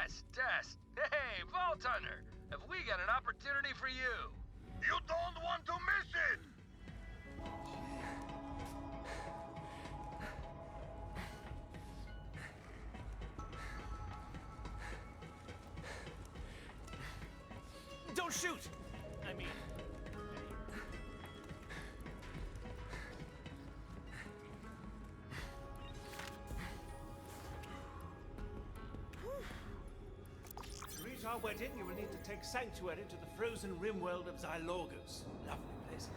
Test. Hey, Vault Hunter, have we got an opportunity for you? You don't want to miss it! Don't shoot! I mean... To reach our wedding, you will need to take sanctuary to the frozen rim world of Xylourgos. Lovely place.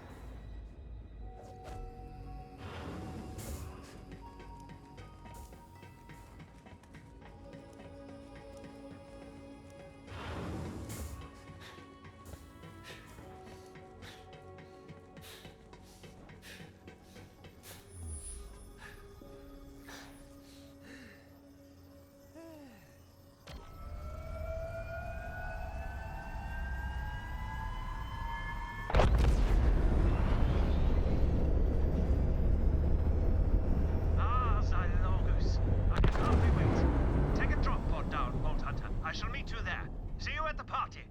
I shall meet you there. See you at the party.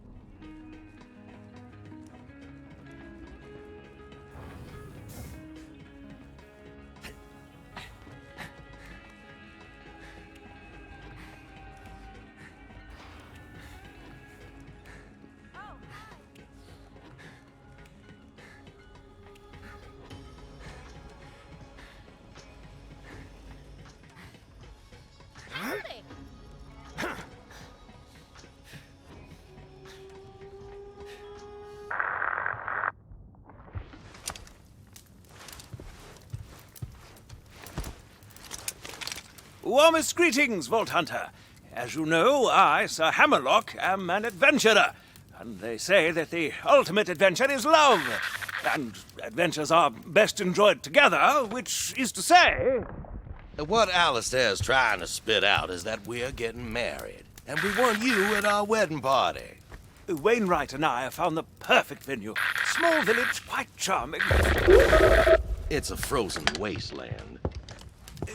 Warmest greetings, Vault Hunter. As you know, I, Sir Hammerlock, am an adventurer, and they say that the ultimate adventure is love, and adventures are best enjoyed together, which is to say... What Alistair's trying to spit out is that we're getting married, and we want you at our wedding party. Wainwright and I have found the perfect venue. Small village, quite charming. It's a frozen wasteland.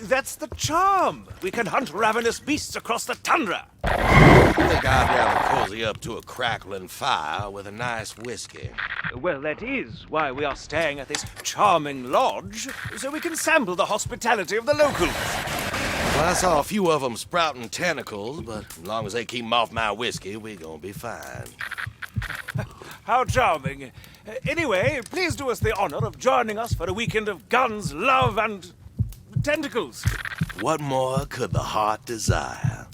That's the charm. We can hunt ravenous beasts across the tundra. I think I'd rather cozy up to a crackling fire with a nice whiskey. Well, that is why we are staying at this charming lodge, so we can sample the hospitality of the locals. Well, I saw a few of them sprouting tentacles, but as long as they keep 'em off my whiskey, we're gonna be fine. How charming. Anyway, please do us the honor of joining us for a weekend of guns, love, and... tentacles. What more could the heart desire?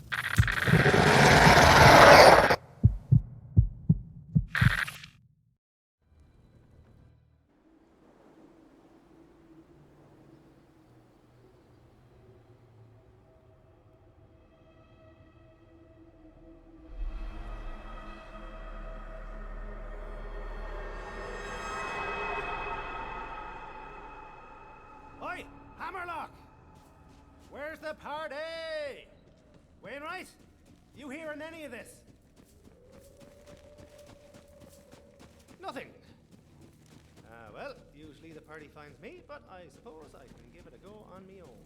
Oi, Hammerlock! Where's the party? Wainwright? You hearing any of this? Nothing. Well, usually the party finds me, but I suppose I can give it a go on me own.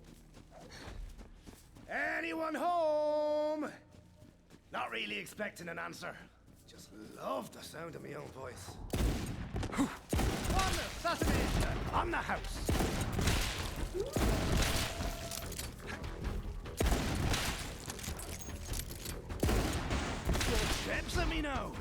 Anyone home? Not really expecting an answer. Just love the sound of my own voice. On the assassination! On the house! Steps, let me know.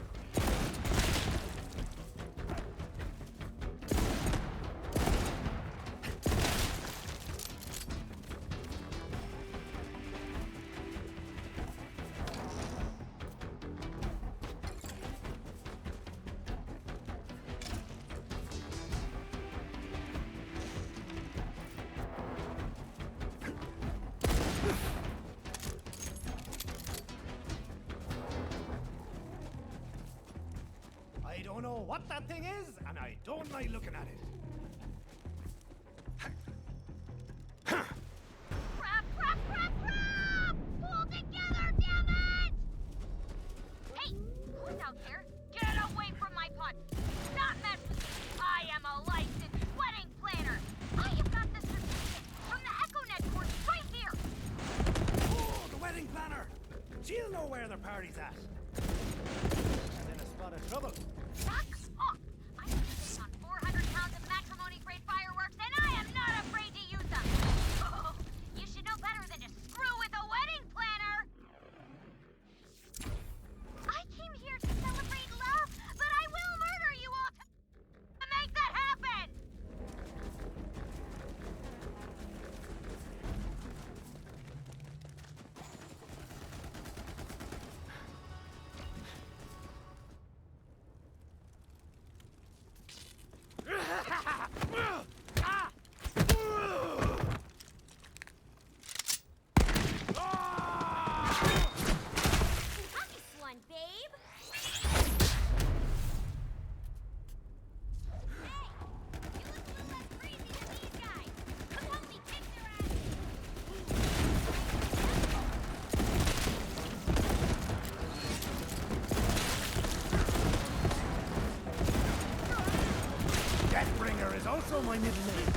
I don't know what that thing is, and I don't like looking at it. Crap, crap, crap, crap! Pull together, damn it! Hey, who's out there? Get away from my pot! Do not mess with me! I am a licensed wedding planner! I have got the certificate from the EchoNet course right here! Oh, the wedding planner! She'll know where their party's at. She's in a spot of trouble. Fuck off! I'm sitting on 400 pounds of matrimony-grade fireworks, and I am not afraid to use them! Oh, you should know better than to screw with a wedding planner! I came here to celebrate love, but I will murder you all to make that happen! Nice one, babe! Hey! You look a little less crazy than these guys! Come help me kick their ass! Deathbringer is also my middle name.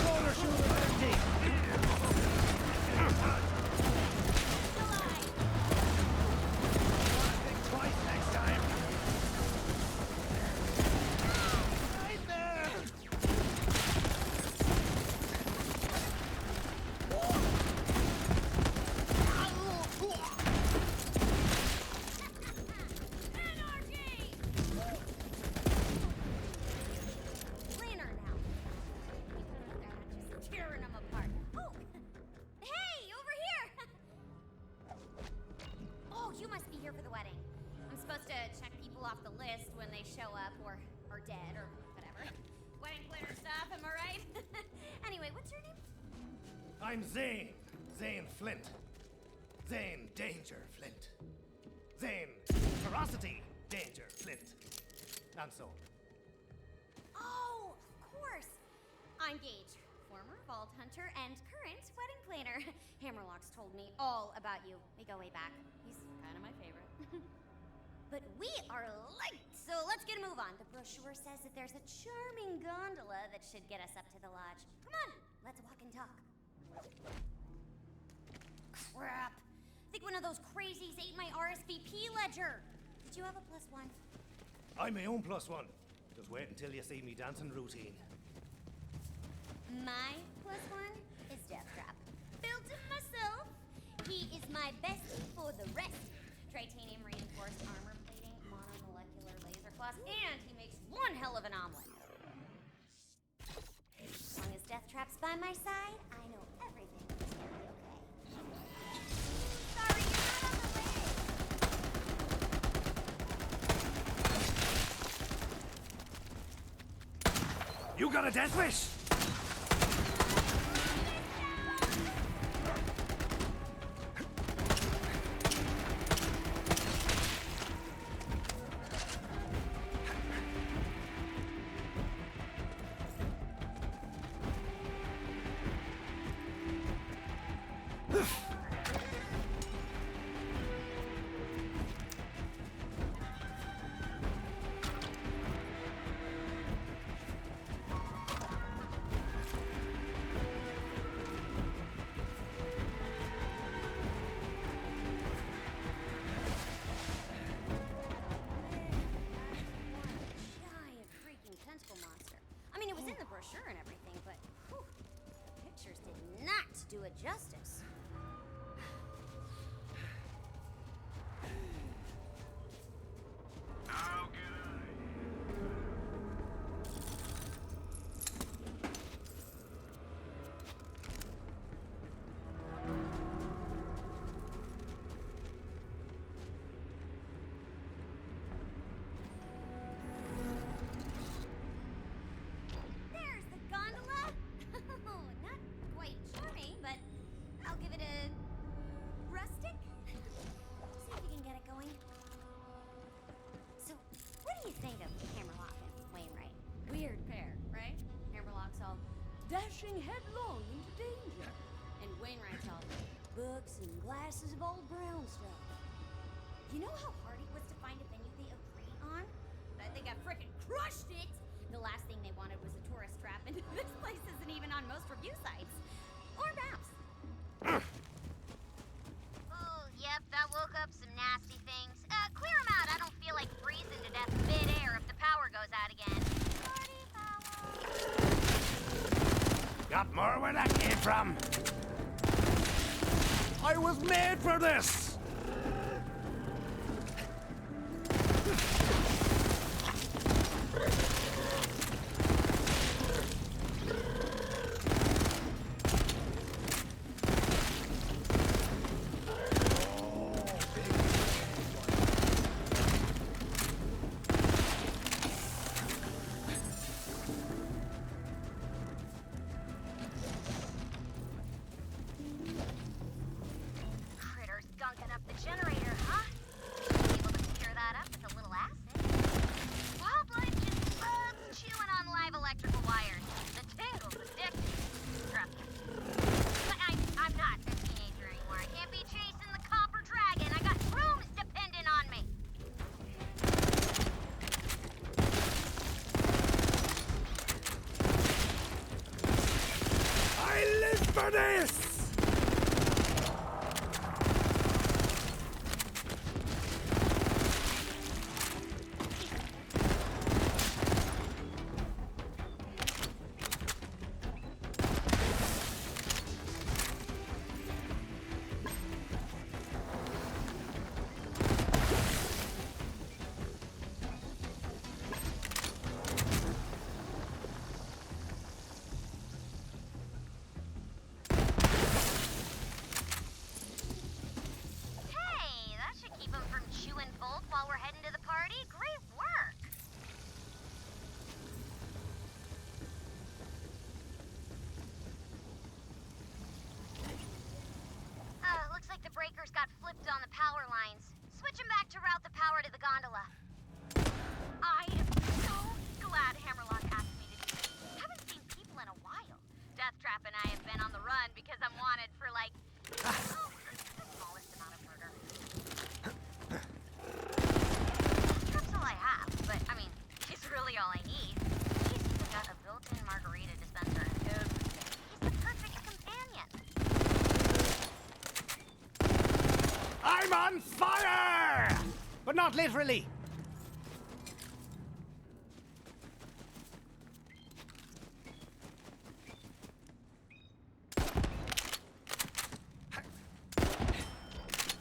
Roller shoulder empty. Think twice next time. Right there. Anarchy! Planner now. They're just tearing them apart. Oh! Hey, over here! Oh, you must be here for the wedding. I'm supposed to check people off the list when they show up or are dead or whatever. Wedding planner stuff, am I right? Anyway, what's your name? I'm Zane. Zane Flint. Zane Danger Flint. Zane Ferocity Danger Flint. And so. Oh, of course. I'm Gage, former vault hunter and current wedding planner. Hammerlock's told me all about you. We go way back. He's kind of my favorite. But we are late, so let's get a move on. The brochure says that there's a charming gondola that should get us up to the lodge. Come on, let's walk and talk. Crap. I think one of those crazies ate my RSVP ledger. Did you have a +1? I'm my own +1. Just wait until you see me dancing routine. My +1 is Deathtrap. Built him myself. He is my bestie for the rest. Titanium reinforced armor plating, monomolecular laser claws, and he makes one hell of an omelet. As long as Deathtrap's by my side, I know everything is gonna be okay. Sorry, you're not on the way. You got a death wish? Giant freaking tentacle monster. I mean, it was in the brochure and everything, but whew, the pictures did not do it justice. How can There's the gondola. Not quite charming, but I'll give it a rustic. See if we can get it going. So, what do you think of Hammerlock and Wainwright? Weird pair, right? Hammerlock's all dashing headlong into danger, and Wainwright's all books and glasses of old brown stuff. You know how hard it was to find a venue they agree on? I think I frickin' crushed it! The last thing they wanted was a tourist trap, and this place isn't even on most review sites. Or maps. Oh, yep, that woke up some nasty things. Clear them out. I don't feel like freezing to death mid-air if the power goes out again. Party foul. Got more where that came from? I was made for this! Critters gunking up the generator, huh? Able to clear that up with a little acid. Wildlife just loves chewing on live electrical wires. The tangle's addictive. Trust me. But I'm not a teenager anymore. I can't be chasing the copper dragon. I got rooms dependent on me. I live for this! Hey, that should keep them from chewing folk while we're heading to the party. Great work. Looks like the breakers got flipped on the power lines. Switch them back to route the power to the gondola. I am so glad Hammerlock asked me to do this. Haven't seen people in a while. Deathtrap and I have been on the run because I'm wanted for, like, the smallest amount of murder. Deathtrap's all I have, but, I mean, he's really all I need. He's even got a built-in margarita dispenser and everything. He's the perfect companion. I'm on fire! But not literally.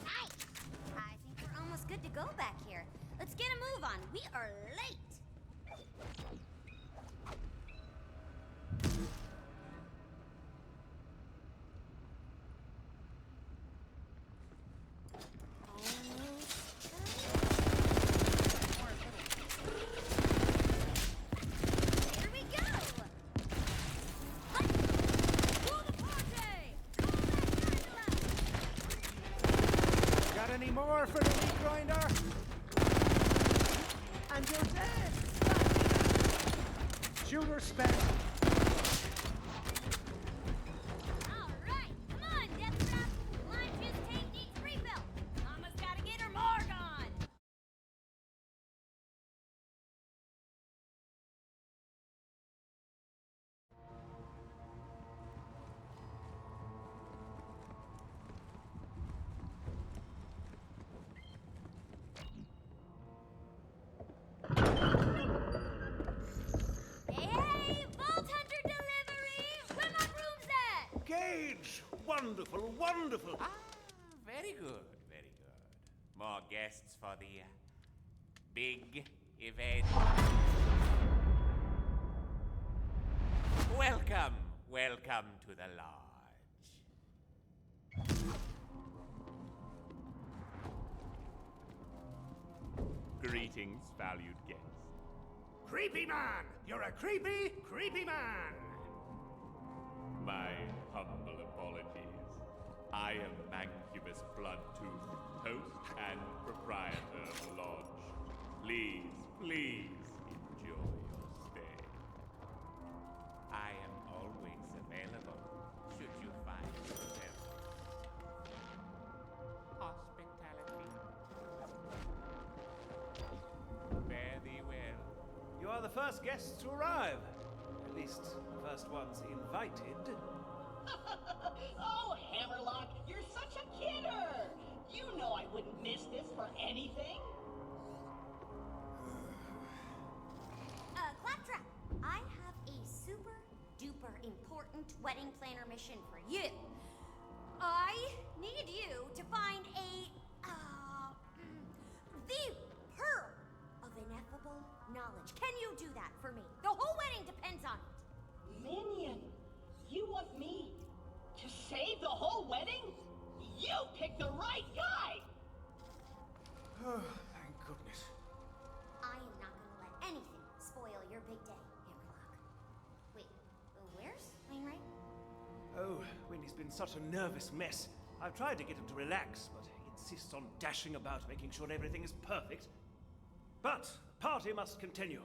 Nice! I think we're almost good to go back here. Let's get a move on. We are late. Here we go! Let's do the party! Got any more for the meat grinder? And you're dead! Shooter spent. All right, come on, Deathtrap. Lunch's tank needs refill. Mama's gotta get her marg on. Hey, Vault Hunter delivery! Where my room's at? Gage! Wonderful, wonderful! Ah, very good, very good. More guests for the big event. Welcome, welcome to the lodge. Greetings, valued guests. Creepy man! You're a creepy, creepy man! My humble apologies. I am Mancubus Bloodtooth, host and proprietor of the lodge. Please, please enjoy your stay. I am always available should you find yourself first guests to arrive. At least, the first ones invited. Oh, Hammerlock, you're such a kidder! You know I wouldn't miss this for anything. Claptrap, I have a super duper important wedding planner mission for you. I need you to find the pearl of ineffable knowledge. Can you do that for me? The whole wedding depends on it. Minion, you want me to save the whole wedding? You picked the right guy! Oh, thank goodness. I am not gonna let anything spoil your big day, Hammerlock. Wait, where's Wainwright? Oh, Winnie's been such a nervous mess. I've tried to get him to relax, but he insists on dashing about, making sure everything is perfect. But the party must continue.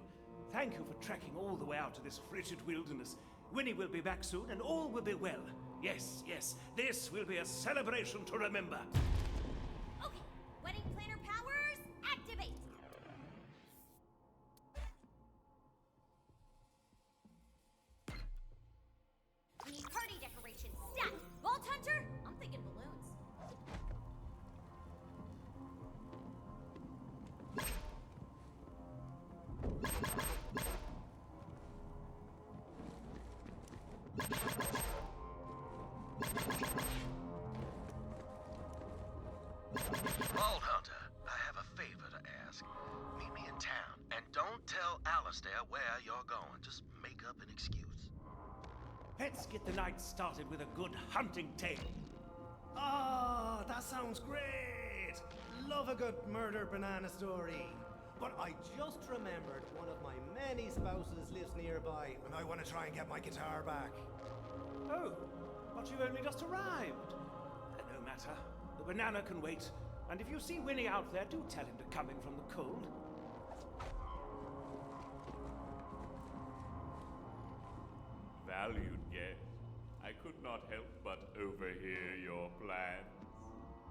Thank you for trekking all the way out to this frigid wilderness. Winnie will be back soon, and all will be well. Yes, yes, this will be a celebration to remember. Okay, wedding planner powers, activate! We need party decorations, stat! Vault Hunter, I'm thinking balloons. Vault Hunter, I have a favor to ask. Meet me in town, and don't tell Alistair where you're going. Just make up an excuse. Let's get the night started with a good hunting tale. Ah, that sounds great! Love a good murder banana story. But I just remembered one of my many spouses lives nearby, and I want to try and get my guitar back. Oh, but you've only just arrived. No matter. The banana can wait. And if you see Winnie out there, do tell him to come in from the cold. Valued guest, I could not help but overhear your plans.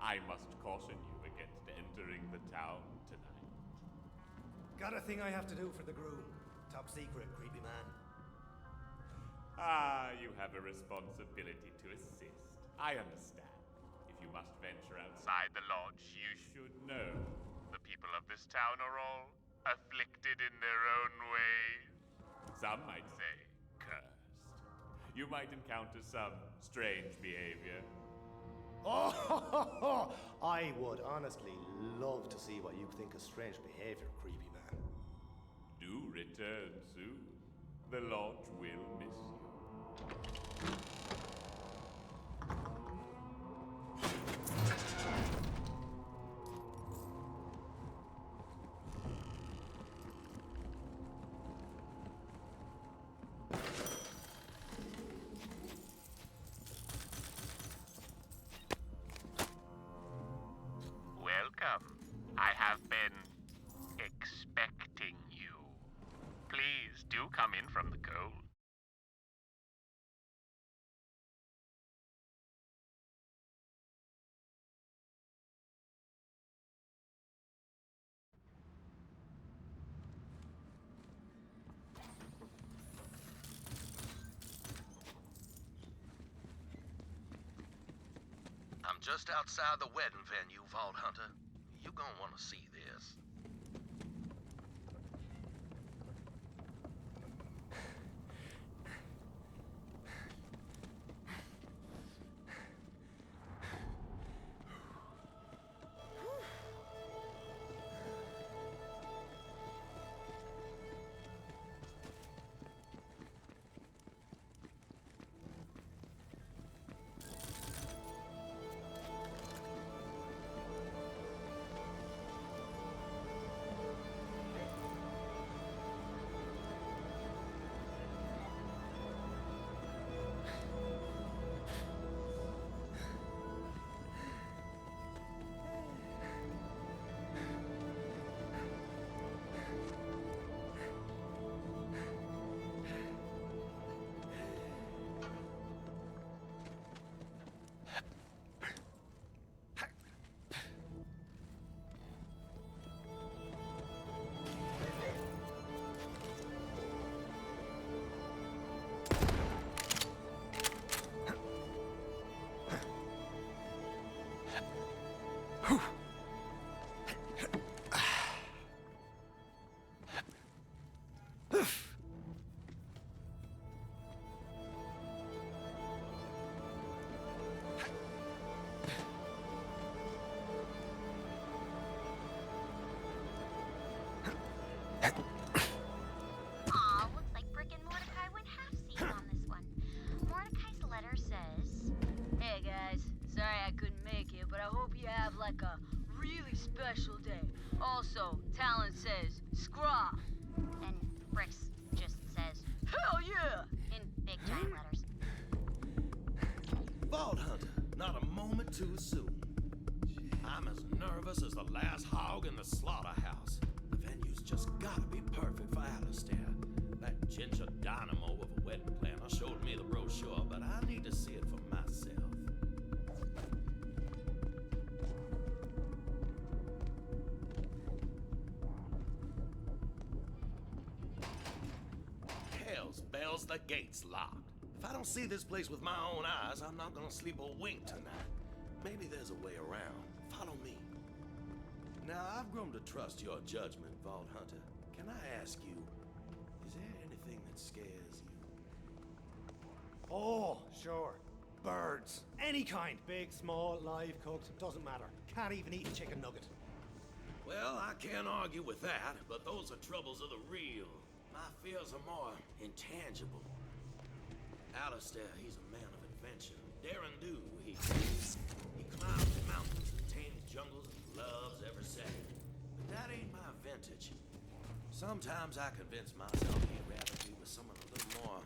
I must caution you against entering the town tonight. Got a thing I have to do for the groom. Top secret, creepy man. Ah, you have a responsibility to assist. I understand. If you must venture outside the lodge, you should know. The people of this town are all afflicted in their own ways. Some might say cursed. You might encounter some strange behavior. Oh, I would honestly love to see what you think of strange behavior, creepy man. Do return soon. The lodge will miss you. Welcome. I have been expecting you. Please do come in from the cold. I'm just outside the wedding venue, Vault Hunter. You gonna want to see this. special day. Also, Talon says, scraw. And Bricks just says, Hell yeah! in big giant letters. Vault Hunter, not a moment too soon. I'm as nervous as the last hog in the slaughterhouse. The venue's just gotta be perfect for Alistair. That ginger dynamo of a wedding planner showed me the brochure, but I need to see it for myself. Hell's bells, the gate's locked. If I don't see this place with my own eyes, I'm not gonna sleep a wink tonight. Maybe there's a way around. Follow me. Now, I've grown to trust your judgment, Vault Hunter. Can I ask you, is there anything that scares you? Oh, sure. Birds. Any kind. Big, small, live, cooked, doesn't matter. Can't even eat a chicken nugget. Well, I can't argue with that, but those are troubles of the real. My fears are more intangible. Alistair, he's a man of adventure. Daring do, he climbs mountains and tames jungles and loves every second. But that ain't my vintage. Sometimes I convince myself he'd rather be with someone a little more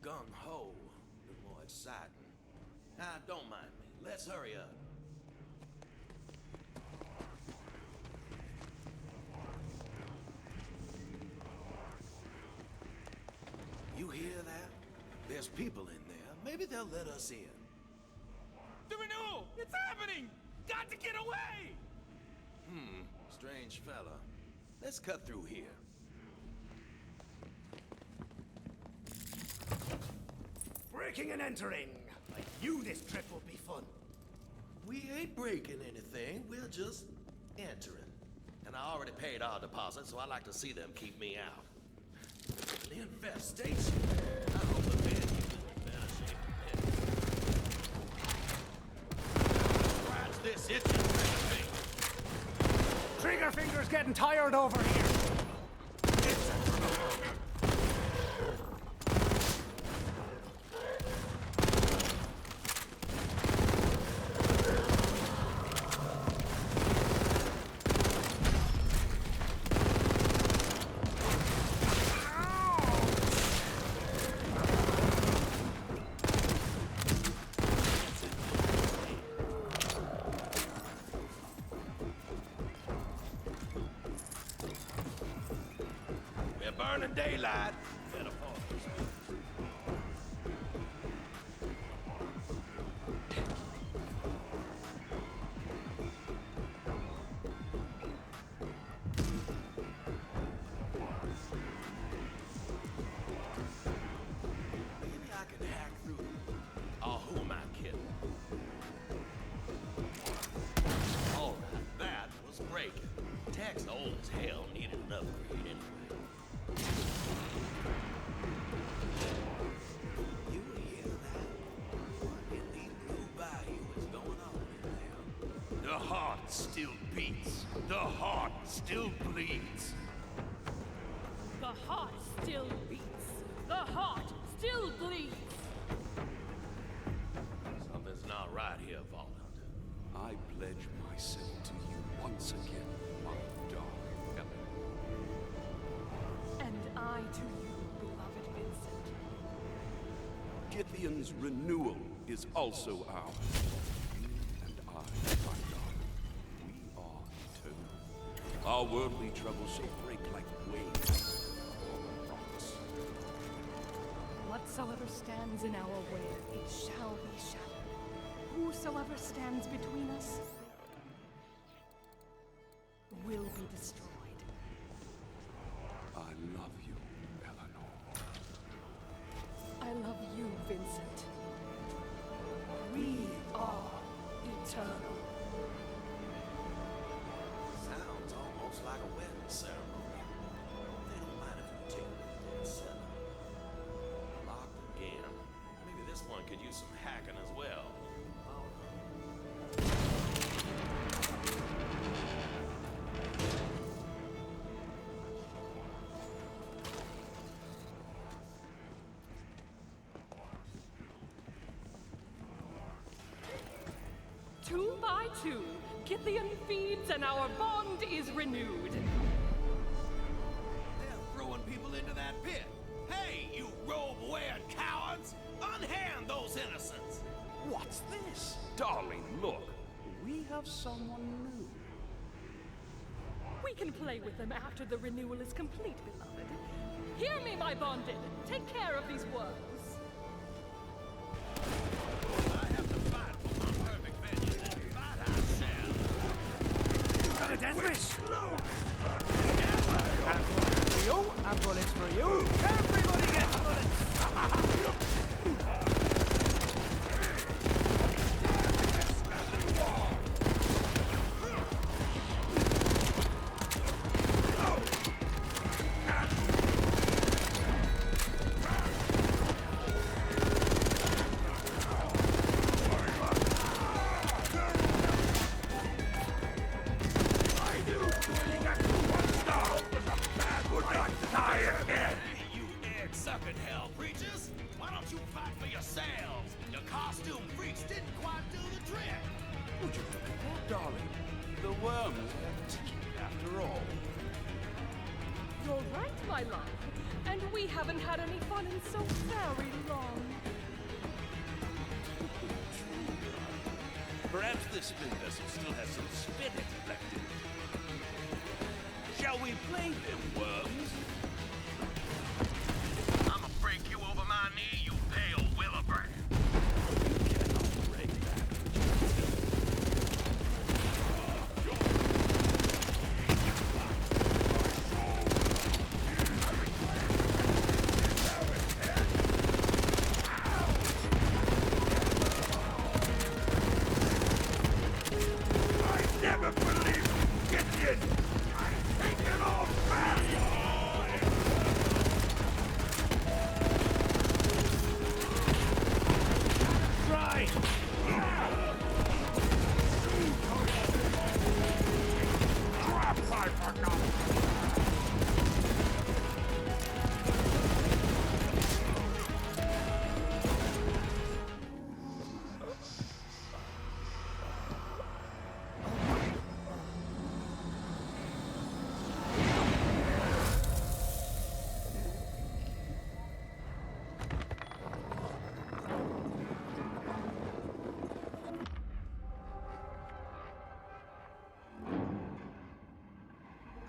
gung-ho, a little more exciting. Now, don't mind me. Let's hurry up. You hear that? There's people in there. Maybe they'll let us in. Do we know? It's happening! Got to get away! Strange fella. Let's cut through here. Breaking and entering. I knew this trip would be fun. We ain't breaking anything. We're just entering. And I already paid our deposit, so I like to see them keep me out. An infestation. I hope the venue is in better shape than this. Scratch this itching finger. Trigger finger's getting tired over here. Burning daylight. Better pause. Maybe I can hack through. Oh, who am I kidding? All right, that was breaking. Tech's old as hell, needed an upgrade anyway. You hear that? What in the blue bayou is going on in there? The heart still beats. The heart still bleeds. The heart still beats. The heart still bleeds. Something's not right here, Vault Hunter. I pledge myself to you once again, my dark Helen. And I to you, beloved Vincent. Githyan's renewal is also ours. You and I, my darling, we are eternal. Our worldly troubles shall break like waves on the rocks. Whatsoever stands in our way, it shall be shattered. Whosoever stands between us will be destroyed. I love you, Eleanor. I love you, Vincent. We are eternal. Sounds almost like a wedding ceremony. They don't mind if you take it and set up. Locked again. Maybe this one could use some hacking as well. Two by two, Scythian feeds and our bond is renewed. They're throwing people into that pit. Hey, you robe-wearing cowards! Unhand those innocents! What's this? Darling, look. We have someone new. We can play with them after the renewal is complete, beloved. Hear me, my bonded. Take care of these worms. I have to fight for my perfect vengeance and fight ourselves. Got a death wish! And bullets for you, and bullets for you. Everybody gets bullets! Sucking hell, preachers! Why don't you fight for yourselves? Your costume freaks didn't quite do the trick! Would you look at that, darling? The worms have teeth, after all. You're right, my love. And we haven't had any fun in so very long. Perhaps this spin vessel still has some spirit left in it. Shall we play them, worms? I'ma break you over my knee, you pale Willibrand! You cannot break that. I never believed it did! Take it all back! Right! Drop my forgot!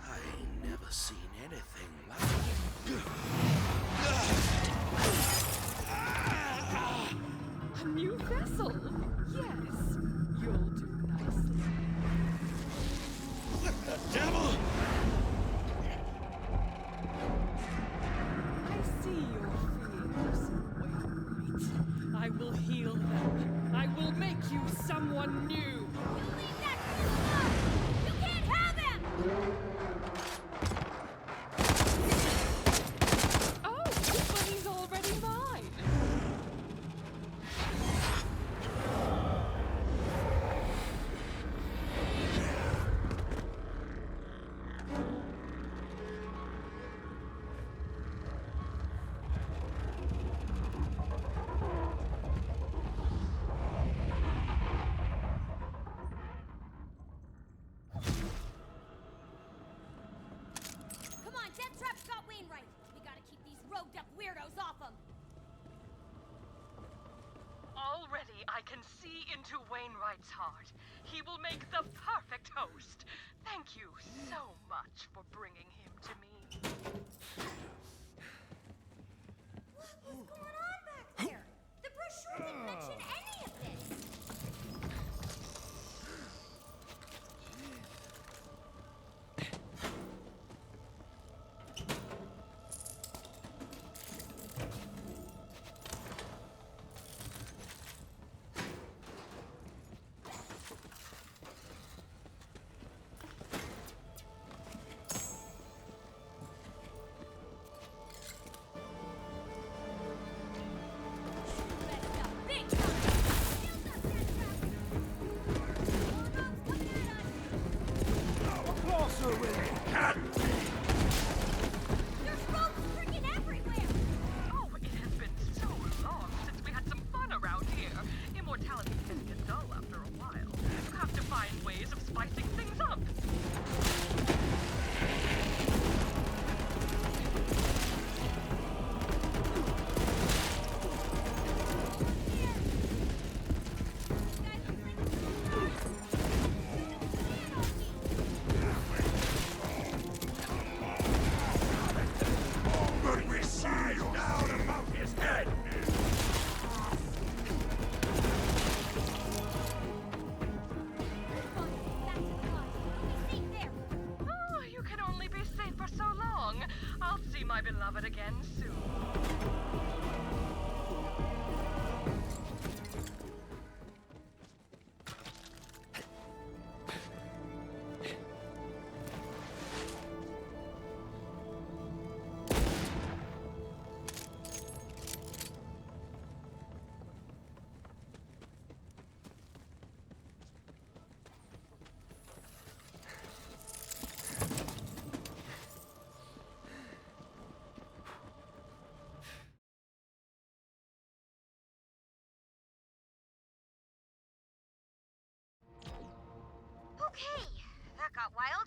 I ain't never seen anything like A new vessel? Yes, you'll do nicely. the devil! I see your fears, Wainwright. I will heal them. I will make you someone new. You leave that shit alone! You can't have him! Oh, but he's already mine. Come on, Death Trap's got Wainwright. We gotta keep these roped up weirdos off him. Already I can see into Wainwright's heart. He will make the perfect host. Thank you so much for bringing him to me. What's going on back there? The brochure didn't mention any of this. got wild.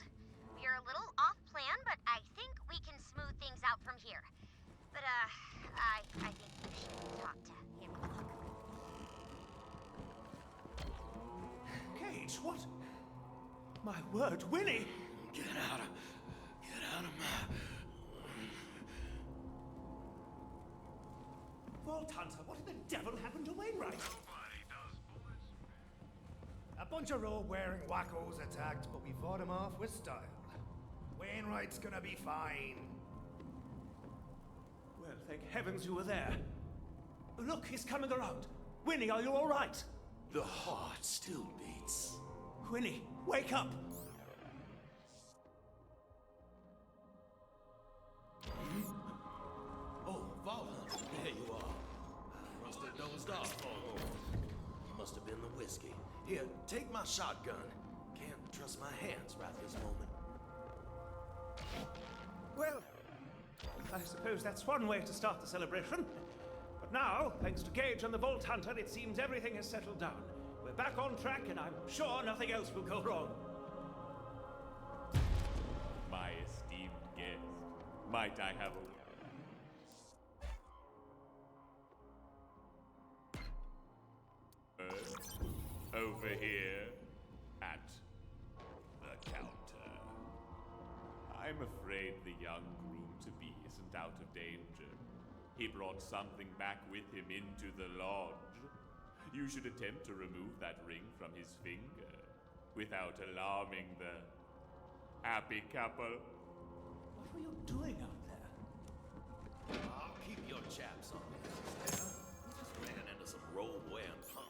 We're a little off plan, but I think we can smooth things out from here. But, I think we should talk to Hammerlock. Cage, what? My word, Winnie! Get out of my... Vault Hunter, what the devil happened to Wainwright? Nobody does, boys. A bunch of robe-wearing wackos attacked, but we fought them off with style. Wainwright's gonna be fine. Well, thank heavens you were there. Look, he's coming around. Winnie, are you all right? The heart still beats. Winnie, wake up! Oh, Vault Hunter, there you are. I must have dozed off for a moment. Must have been the whiskey. Here, take my shotgun. Can't trust my hands right this moment. Well, I suppose that's one way to start the celebration. But now, thanks to Cage and the Vault Hunter, it seems everything has settled down. We're back on track, and I'm sure nothing else will go wrong. My esteemed guest, might I have a... over here at the counter. I'm afraid the young groom-to-be isn't out of danger. He brought something back with him into the lodge. You should attempt to remove that ring from his finger without alarming the happy couple. What were you doing out there? I'll keep your chaps on this. We just ran into some robe-wearing punk.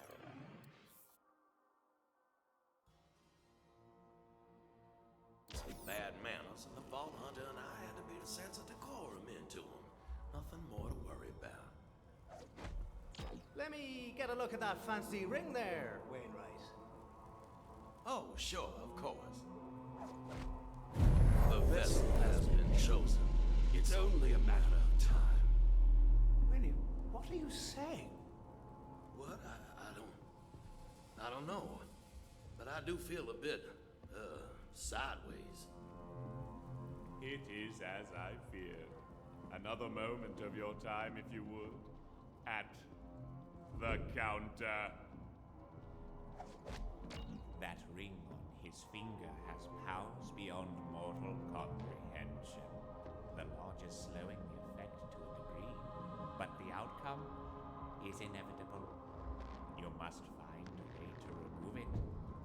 Bad manners, and the Vault Hunter and I had to beat a sense of decorum into him. Nothing more to worry about. Let me get a look at that fancy ring there, Wainwright. Oh, sure, of course. The vessel has been chosen. It's only a matter of time. Winnie, what are you saying? What? I don't know. But I do feel a bit, sideways. It is as I feared. Another moment of your time, if you would, at the counter. That ring on his finger has powers beyond mortal comprehension. The lodge is slowing the effect to a degree, but the outcome is inevitable. You must find a way to remove it,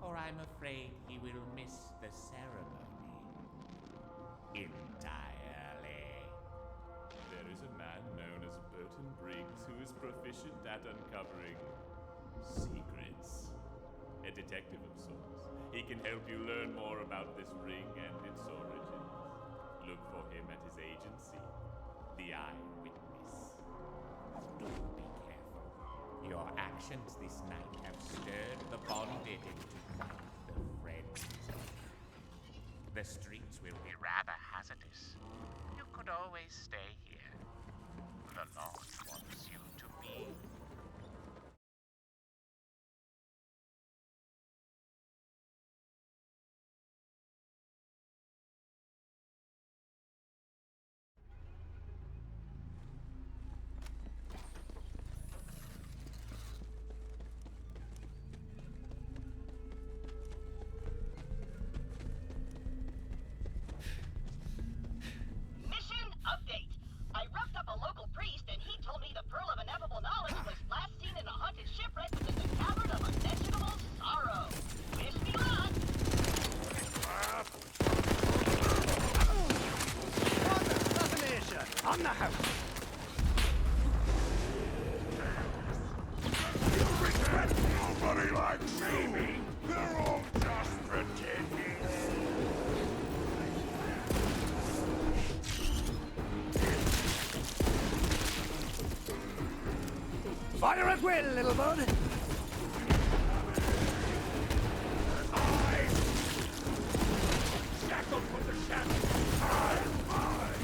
or I'm afraid he will miss the ceremony entirely. There is a man known as Burton Briggs who is proficient at uncovering secrets. A detective of sorts. He can help you learn more about this ring and its origins. Look for him at his agency, the Eyewitness. Do be careful. Your actions this night have stirred the bonded into quite the frenzy. The streets will be rather hazardous. You could always stay here. The lodge wants you to be. Mission update. I roughed up a local priest and he told me the Pearl of Ineffable Knowledge was last seen in a haunted shipwreck within the Cavern of Unmentionable Sorrow. Wish me luck. Assassination on the house. You respect nobody like me. They're all just pretending. Fire at will, little bud. Shackled with the shadows. I'm mine.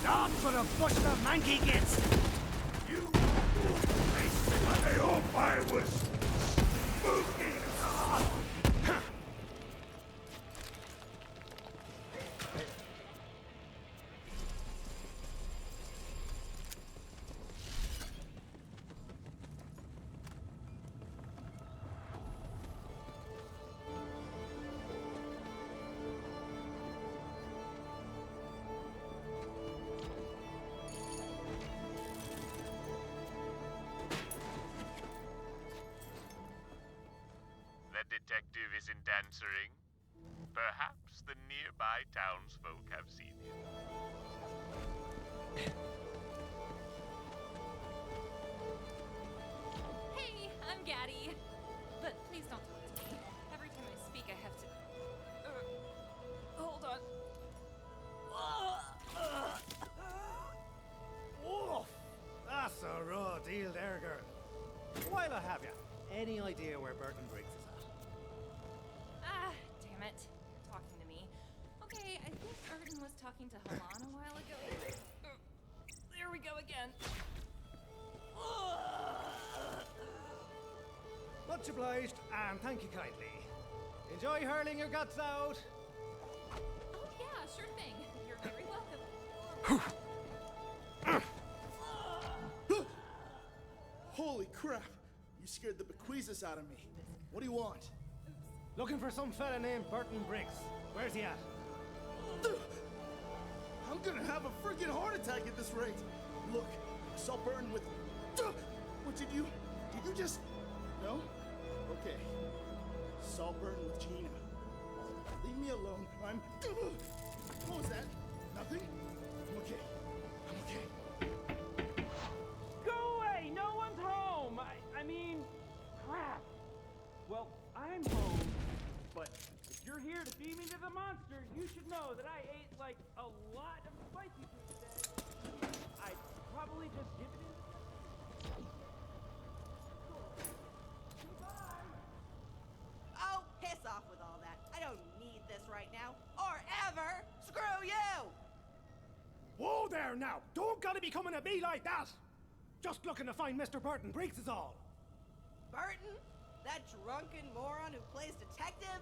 Stop for a bush the monkey gets. I was spooky. The detective isn't answering. Perhaps the nearby townsfolk have seen him. Hey, I'm Gaddy. But please don't talk to me. Every time I speak, I have to... hold on. Woof! That's a raw deal there, girl. While I have you, any idea where Burton Briggs is at? Ah, damn it. You're talking to me. Okay, I think Burton was talking to Halan a while ago. There we go again. Much obliged, and thank you kindly. Enjoy hurling your guts out. Oh yeah, sure thing. You're very welcome. Holy crap! You scared the bequeezes out of me. What do you want? Looking for some fella named Burton Briggs. Where's he at? I'm gonna have a freaking heart attack at this rate. Look, I saw Burton with... What did you just... No? Okay. Saw Burton with Gina. Leave me alone. I'm... What was that? Nothing? I'm okay. I'm okay. Go away! No one's home! I mean... crap. Well, I'm home, but if you're here to feed me to the monster, you should know that I ate, like, a lot of spicy food today. I'd probably just dip it in. Oh, piss off with all that. I don't need this right now. Or ever. Screw you! Whoa there now! Don't gotta be coming at me like that! Just looking to find Mr. Burton Briggs is all. Burton? That drunken moron who plays detective?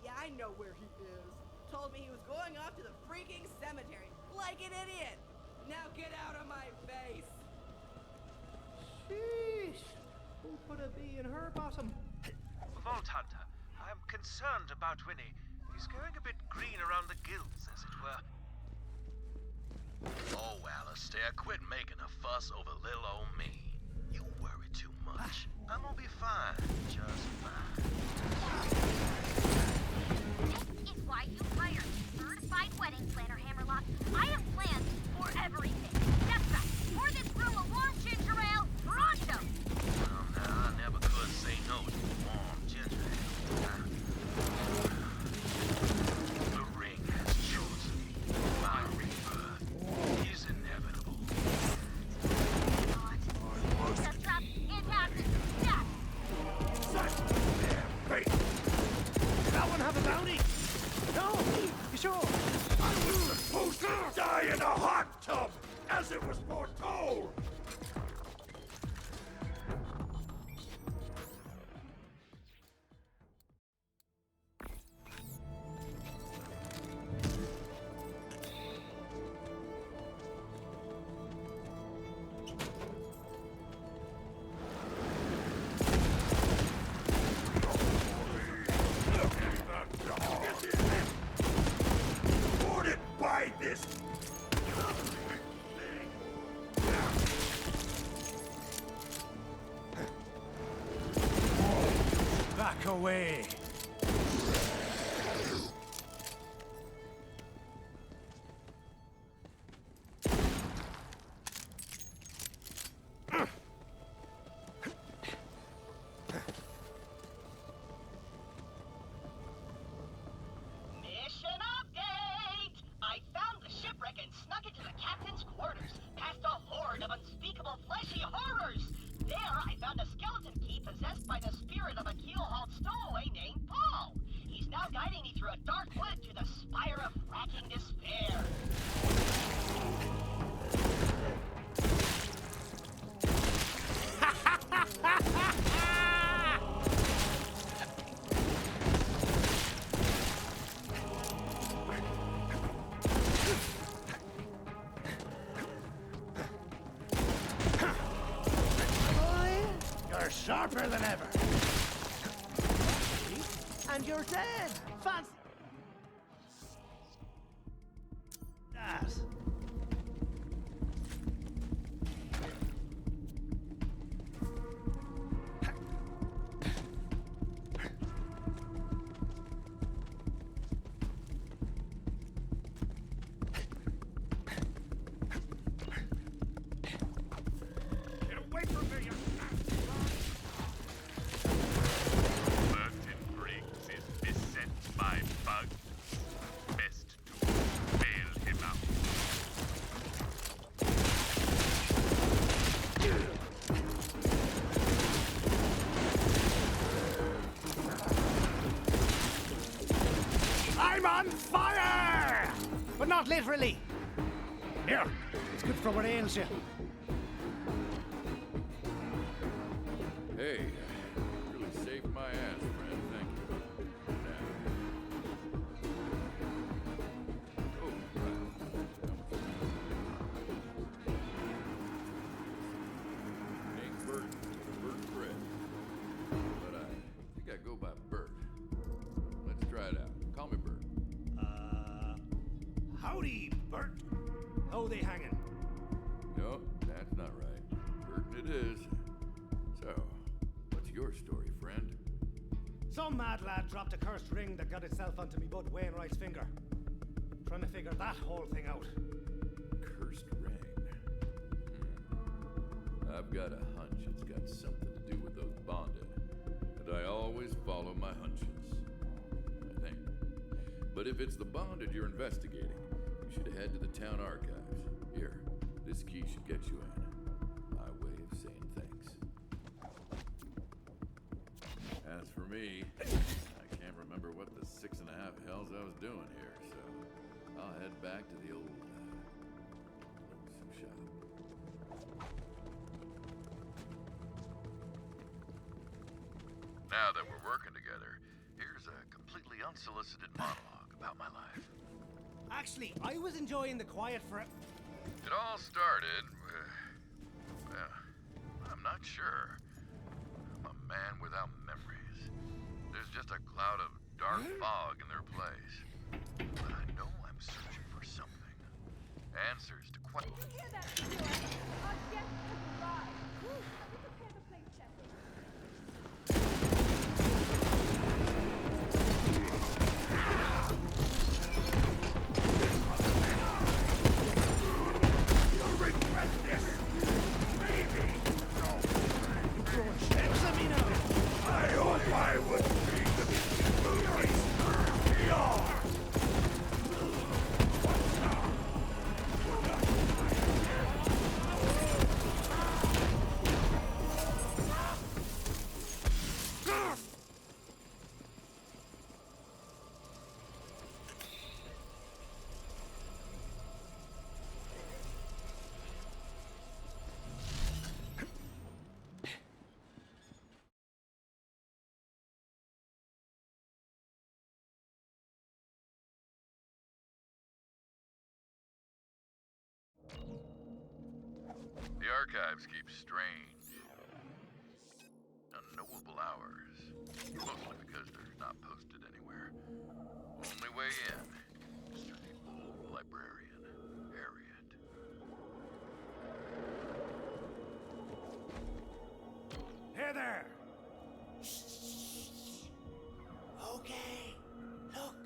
Yeah, I know where he is. Told me he was going off to the freaking cemetery. Like an idiot! Now get out of my face! Sheesh! Who put a bee in her bottom? Vault Hunter, I am concerned about Winnie. He's going a bit green around the gills, as it were. Oh, Alistair, quit making a fuss over little old me. You worry too much. I'm gonna be fine. Just fine. This is why you hired a certified wedding planner, Hammerlock. I have plans for everything. That's right. Pour this room a warm ginger ale, pronto! Well, now, I never could say no to warm ginger ale. The ring has chosen me. My rebirth is inevitable. That's up. It happens. Stop! Did that one have a bounty? No! You sure? I was supposed to die in a hot tub, as it was foretold! Ordered by this Back away! Mission update! I found the shipwreck and snuck into the captain's quarters, past a horde of unspeakable fleshy horrors. There, I found a skeleton key possessed by the spirit of a keelhauled stowaway named Paul. He's now guiding me through a dark wood to the spire of racking despair. sharper than ever. And you're dead. Fancy. That. I'm on fire! But not literally. Here, it's good for what ails you. Hey, really saved my ass, friend. Thank you. Now. Oh, Name's Bert. Bert Fred. But I think I go by Bert. Let's try it out. Call me Bert. Howdy, Bert. How they hanging? No, that's not right. Burton it is. So, what's your story, friend? Some mad lad dropped a cursed ring that got itself onto me bud Wainwright's finger. Trying to figure that whole thing out. Cursed ring. I've got a hunch it's got something to do with those bonded. And I always follow my hunches. I think. But if it's the bonded you're investigating, you should head to the town archives. Here, this key should get you in. My way of saying thanks. As for me, I can't remember what the 6.5 hells I was doing here, so I'll head back to the old lonesome shop. Now that we're working together, here's a completely unsolicited monologue about my life. Actually, I was enjoying the quiet for It all started, well, I'm not sure. I'm a man without memories. There's just a cloud of dark fog in their place. But I know I'm searching for something. Answers to questions. Hear that, Stuart? Our guest has arrived. Let me prepare the plate, Jesse. I hope I would be the movies we are. The archives keep strange, unknowable hours. Mostly because they're not posted anywhere. Only way in is through the old librarian, Harriet. Hey there! Okay, look.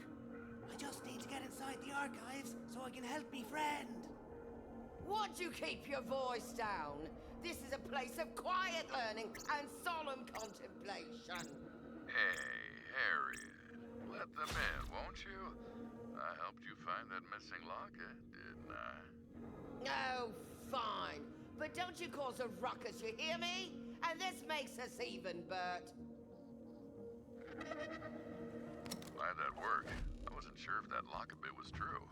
I just need to get inside the archives so I can help me friend. Would you keep your voice down? This is a place of quiet learning and solemn contemplation. Hey, Harriet. Let them in, won't you? I helped you find that missing locket, didn't I? Oh, fine. But don't you cause a ruckus, you hear me? And this makes us even, Bert. Glad that worked. I wasn't sure if that locket bit was true.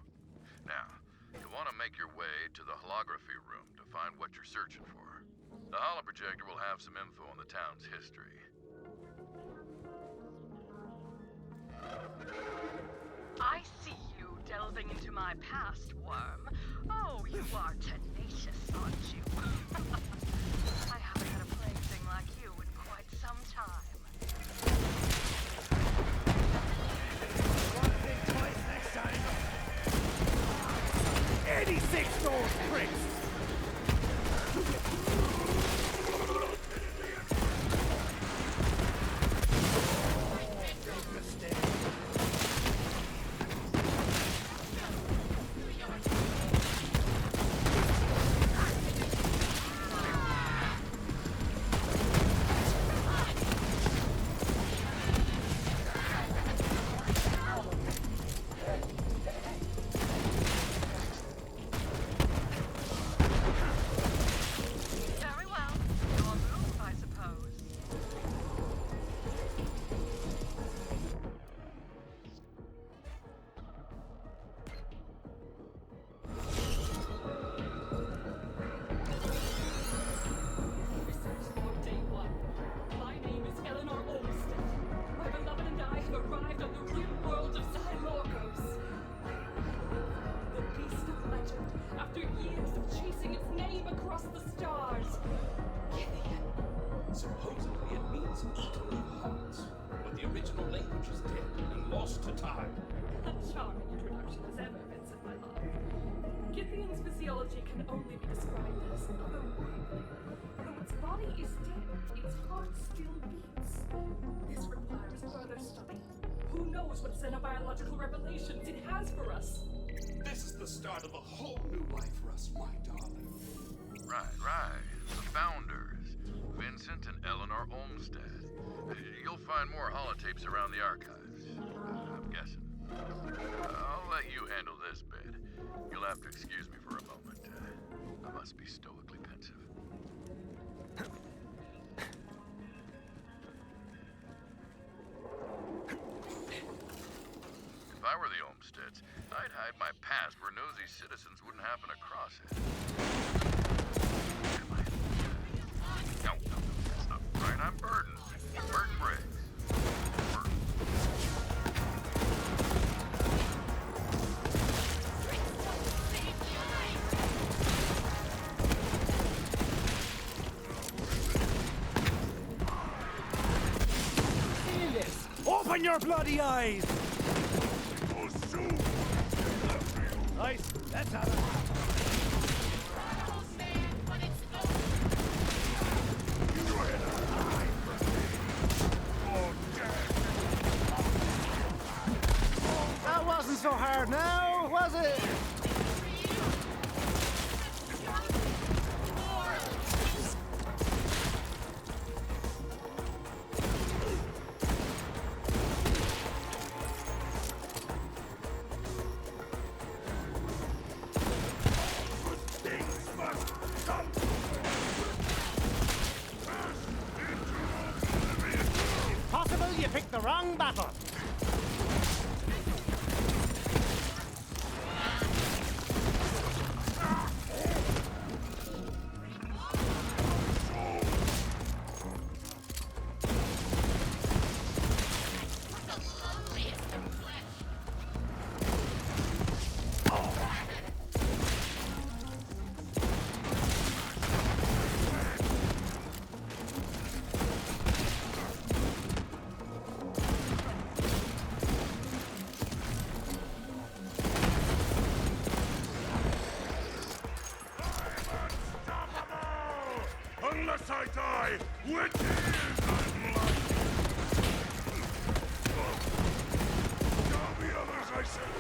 Now, you'll want to make your way to the holography room to find what you're searching for. The holoprojector will have some info on the town's history. I see you delving into my past, worm. Oh, you are tenacious, aren't you? I haven't had a plaything like you in quite some the time. A charming introduction as ever, Vincent, my love. Gideon's physiology can only be described as otherworldly. Though its body is dead, its heart still beats. This requires further study. Who knows what xenobiological revelations it has for us? This is the start of a whole new life for us, my darling. Right. The founders, Vincent and Eleanor Olmsted. You'll find more holotapes around the archives, I'm guessing. I'll let you handle this bit. You'll have to excuse me for a moment. I must be stoically pensive. If I were the Olmsteds, I'd hide my past where nosy citizens wouldn't happen across it. No, that's not right. I'm Burden. Burden Briggs. Burden. Open your bloody eyes! Nice, let's have it. That wasn't so hard now, was it? Possible you picked the wrong battle. Unless I die, which is unlikely. Tell the others I said.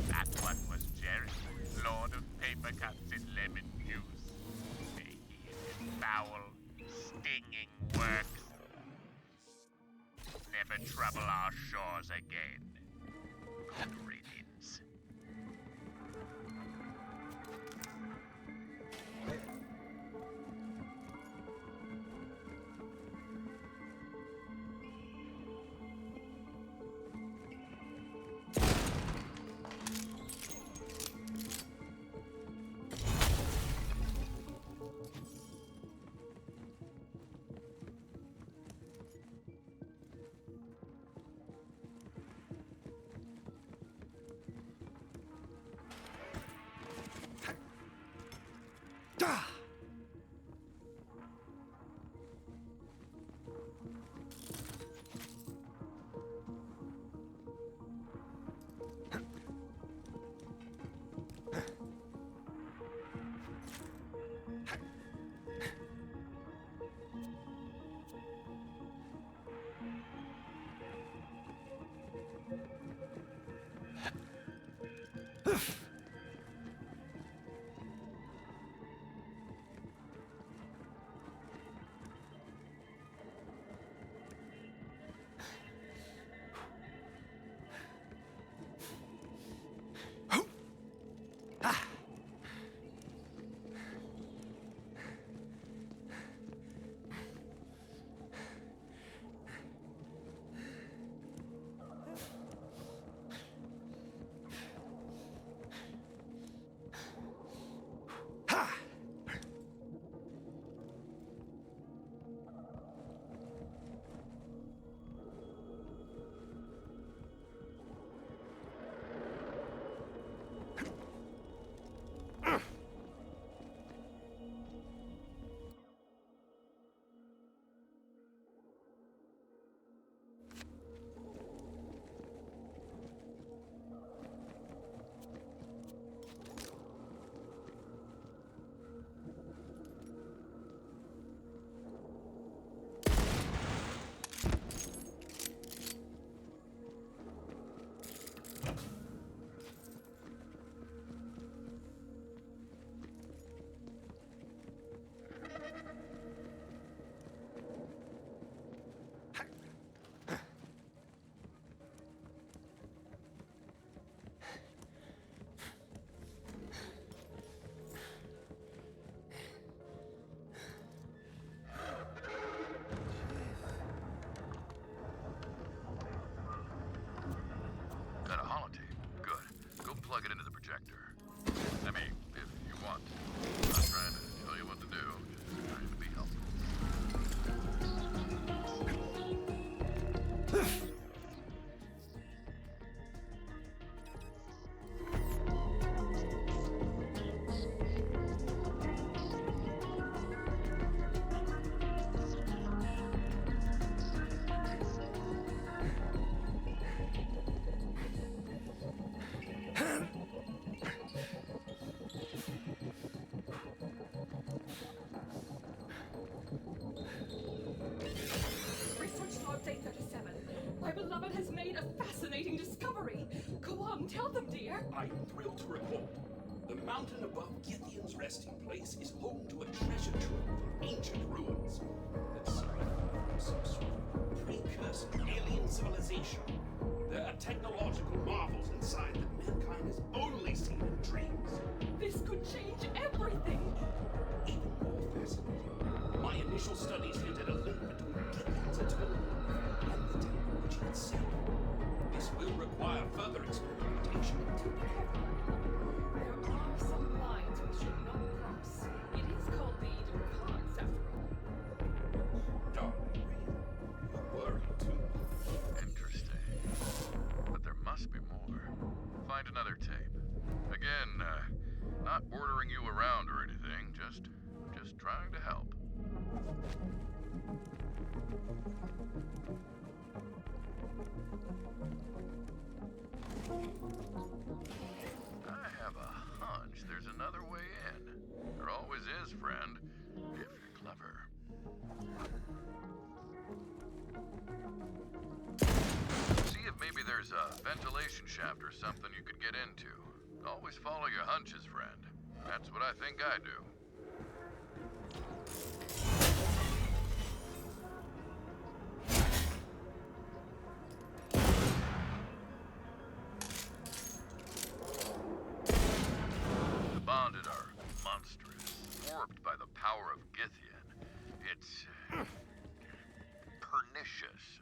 That one was Jerry, Lord of Paper Cuts and Lemon Juice. May he in his foul, stinging works never trouble our shores again. Good riddance. projector. I mean, if you want. I'm not trying to tell you what to do, just trying to be helpful. Research log day 37. My beloved has made a fascinating discovery. Go on, tell them, dear. I'm thrilled to report. The mountain above Githyan's resting place is home to a treasure trove of ancient ruins that survive from some sort of precursor alien civilization. There are technological marvels inside that mankind has only seen in dreams. This could change everything. Even more fascinating, my initial studies hinted a link between Githyan's eternal and the technology itself. This will require further experimentation. There are some lines we should not cross. It is called the cards, after all. Darling, you worry too. Interesting. But there must be more. Find another tape. Again, not ordering you around or anything, just trying to help. I have a hunch there's another way in. There always is, friend, if you're clever. See if maybe there's a ventilation shaft or something you could get into. Always follow your hunches, friend. That's what I think I do. The bonded are monstrous, warped by the power of Githyan. It's pernicious.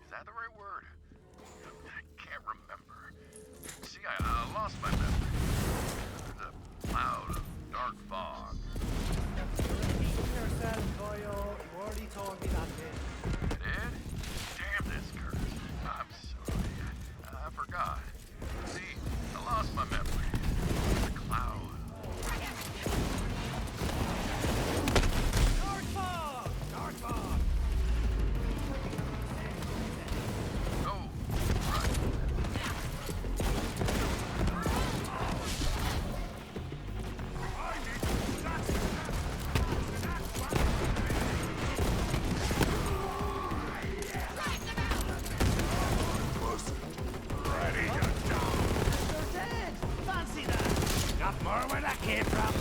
Is that the right word? I can't remember. See, I lost my memory. There's a cloud of dark fog. Yourself, Goyo. You already told me that day. Did? Damn this curse. I'm sorry. I forgot. See, I lost my memory. The cloud. Dark fog! Dark fog! Oh, right. Ready to die. They're dead! Fancy that! Got more where that came from.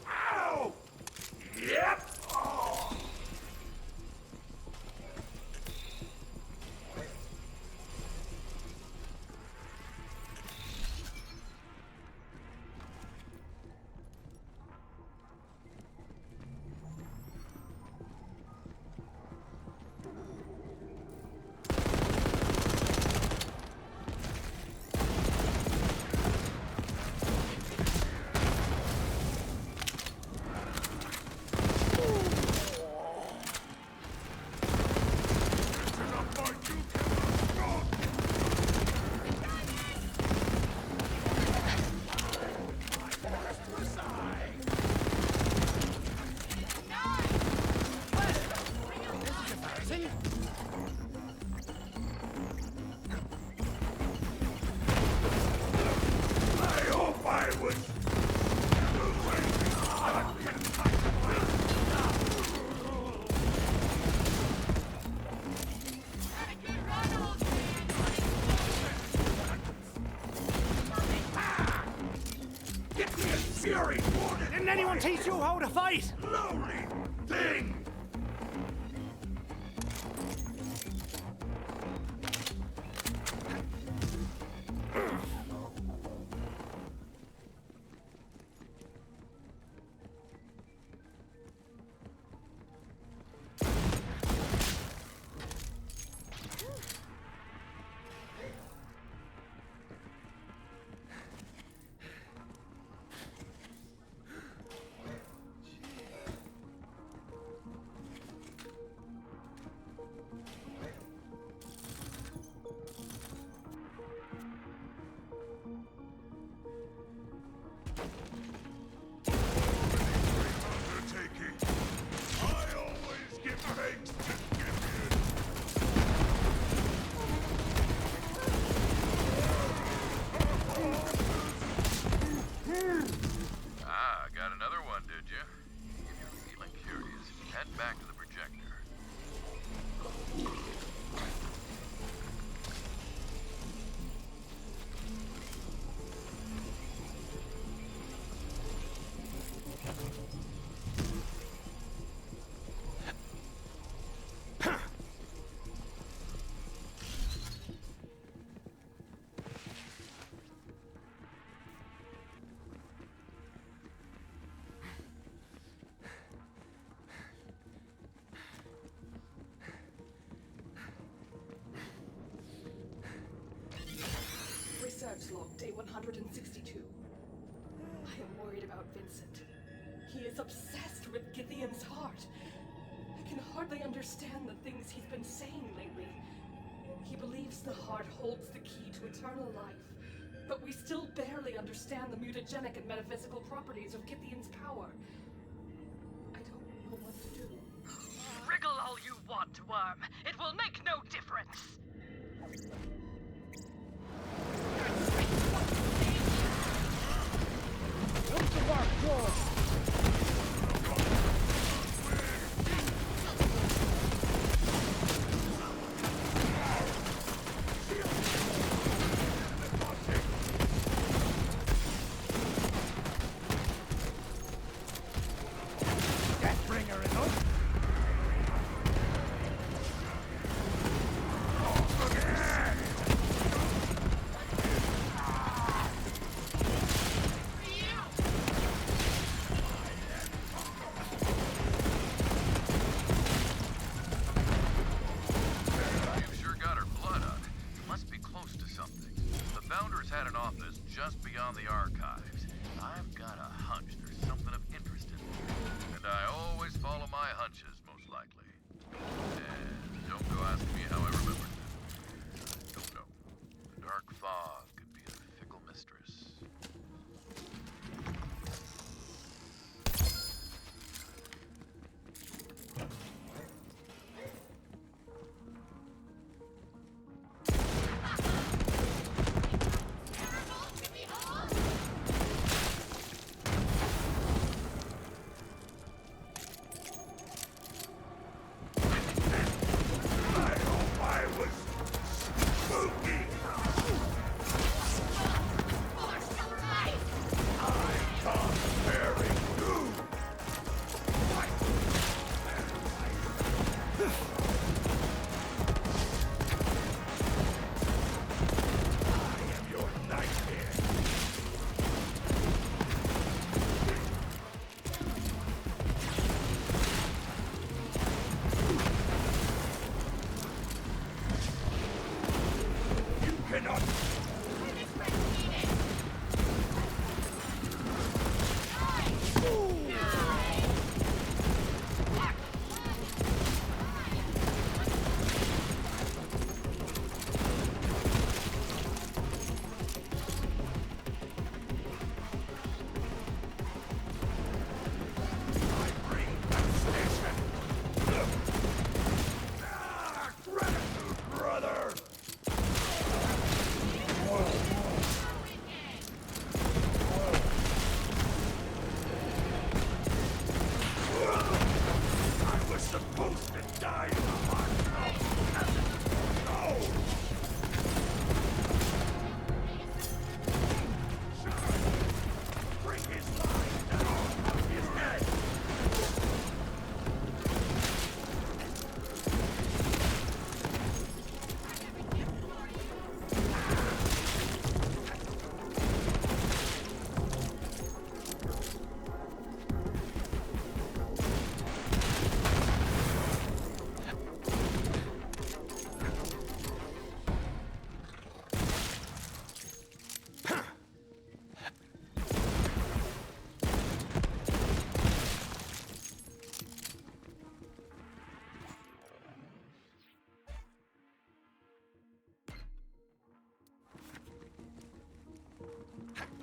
Ow! Yep! Oh. Didn't anyone teach you how to fight? Lonely thing! day 162. I am worried about Vincent. He is obsessed with Gideon's heart. I can hardly understand the things he's been saying lately. He believes the heart holds the key to eternal life, but we still barely understand the mutagenic and metaphysical properties of Gideon's power. I don't know what to do. Wriggle all you want, Worm. It will make no difference. Open the lock door! just beyond the archives. I've got a hunch there's something of interest in there. And I always follow my hunches, most likely. And don't go asking me how I remembered them. I don't know. The dark fog could be a fickle mistress.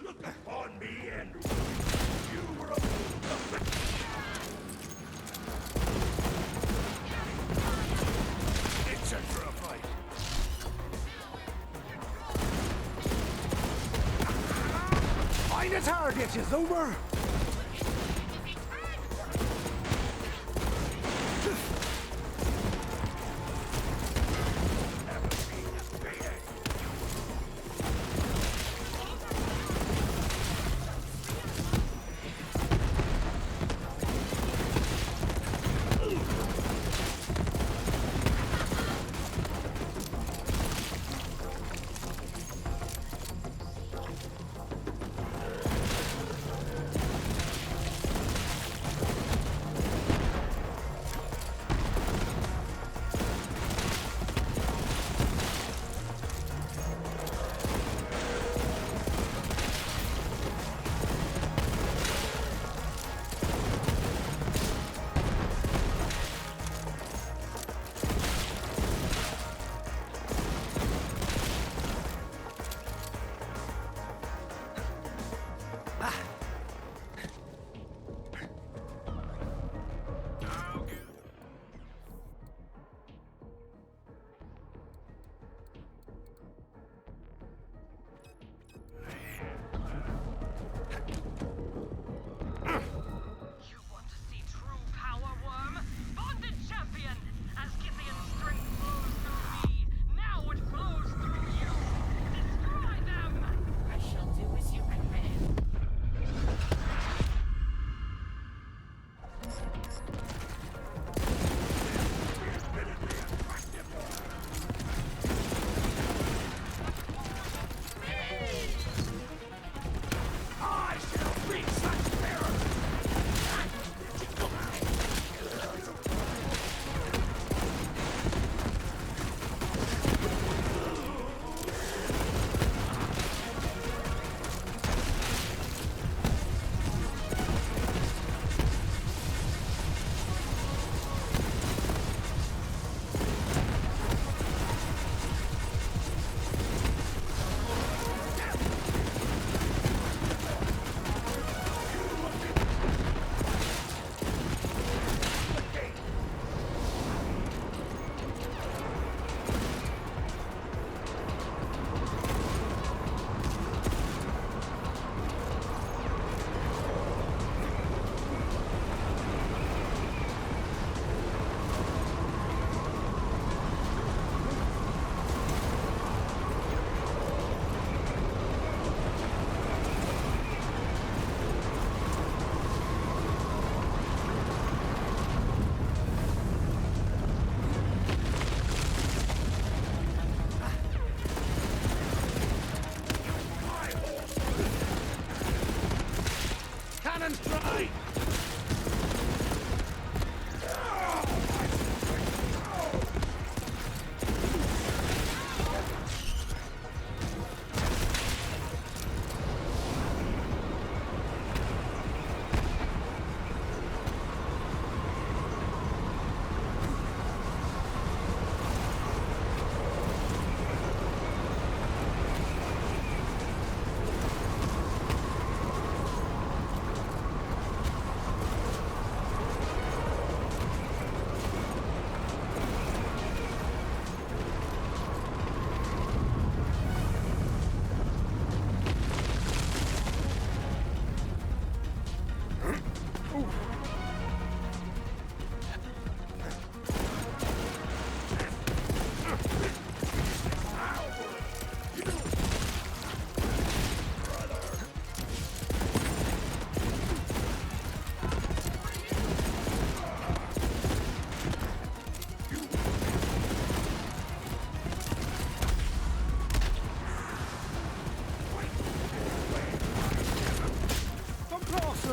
Look upon me and you were a fool. It's a fight. Find a target, you zoomer!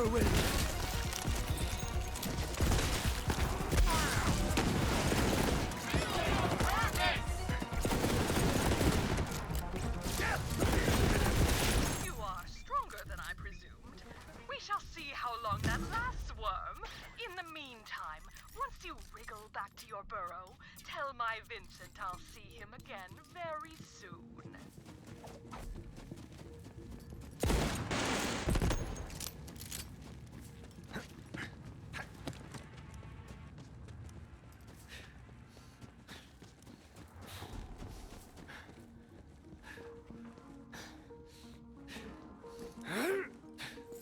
her way. You are stronger than I presumed. We shall see how long that lasts, worm. In the meantime, once you wriggle back to your burrow, tell my Vincent I'll see him again very soon.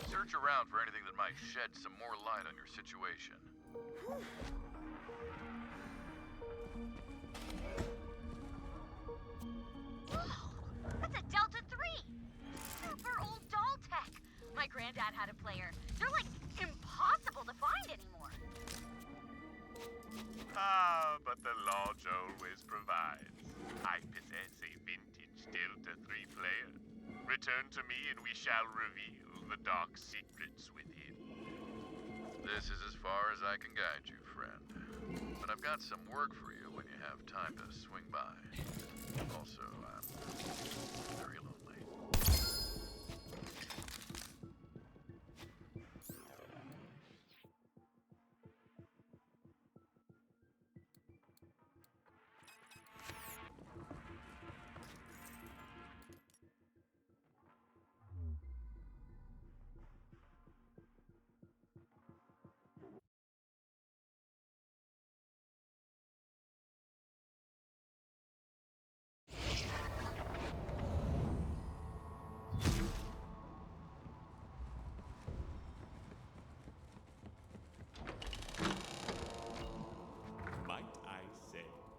Search around for anything that might shed some more light on your situation. Whoa! That's a Delta 3! Super old doll tech! My granddad had a player. They're like impossible to find anymore. Ah, but the Lodge always provides. I possess a vintage Delta 3 player. Return to me and we shall reveal the dark secrets within. This is as far as I can guide you, friend. But I've got some work for you when you have time to swing by. Also, I'm very lonely.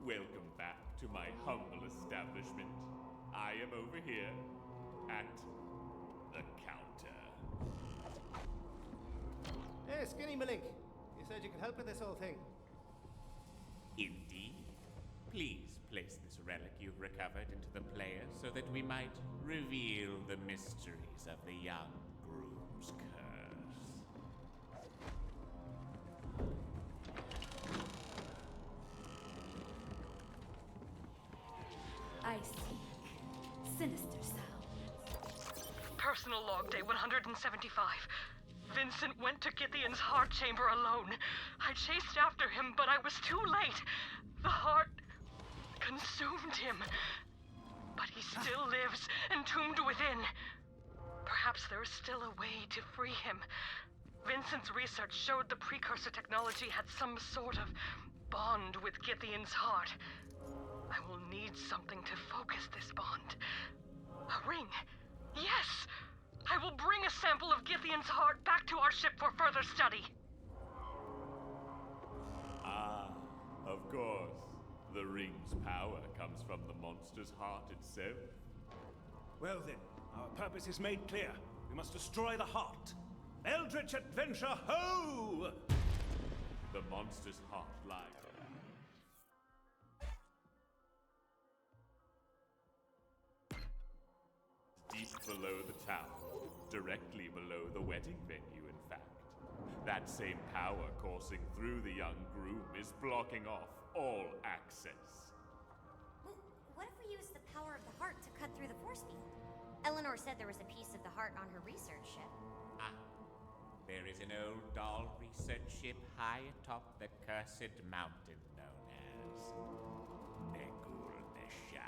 Welcome back to my humble establishment. I am over here at the counter. Hey, Skinny Malink. You said you could help with this whole thing. Indeed. Please place this relic you've recovered into the player so that we might reveal the mysteries of the young groom's curse. I seek sinister sounds. Personal log day 175. Vincent went to Githian's heart chamber alone. I chased after him, but I was too late. The heart consumed him. But he still lives, entombed within. Perhaps there is still a way to free him. Vincent's research showed the precursor technology had some sort of bond with Githian's heart. I will need something to focus this bond. A ring. Yes! I will bring a sample of Githian's heart back to our ship for further study. Ah, of course. The ring's power comes from the monster's heart itself. Well then, our purpose is made clear. We must destroy the heart. Eldritch adventure, ho! The monster's heart lies deep below the town, directly below the wedding venue, in fact. That same power coursing through the young groom is blocking off all access. Well, what if we use the power of the heart to cut through the force field? Eleanor said there was a piece of the heart on her research ship. Ah, there is an old doll research ship high atop the cursed mountain known as Negul the Shy.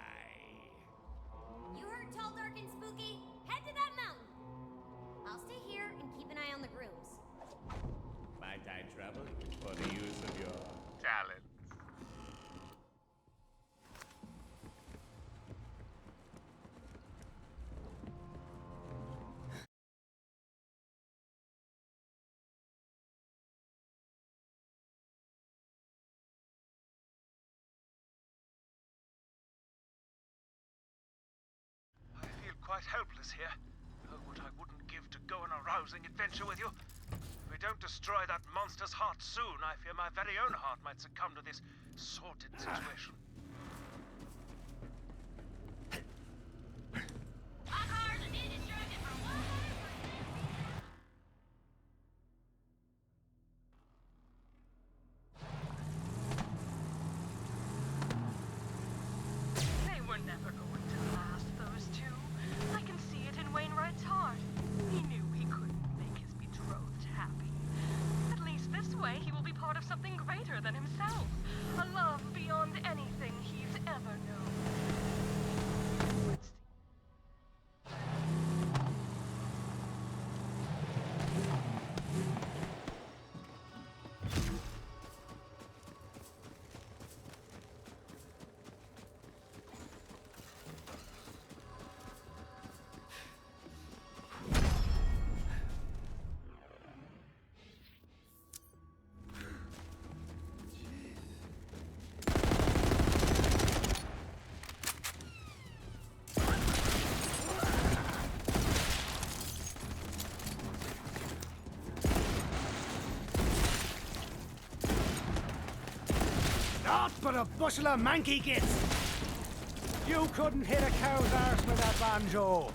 You heard tall, dark, and spooky? Head to that mountain. I'll stay here and keep an eye on the grooms. Might I trouble you for the use of your talents? I feel quite helpless here. Oh, what I wouldn't give to go on a rousing adventure with you. If we don't destroy that monster's heart soon, I fear my very own heart might succumb to this sordid situation. what a bushel of manky gets! You couldn't hit a cow's arse with that banjo!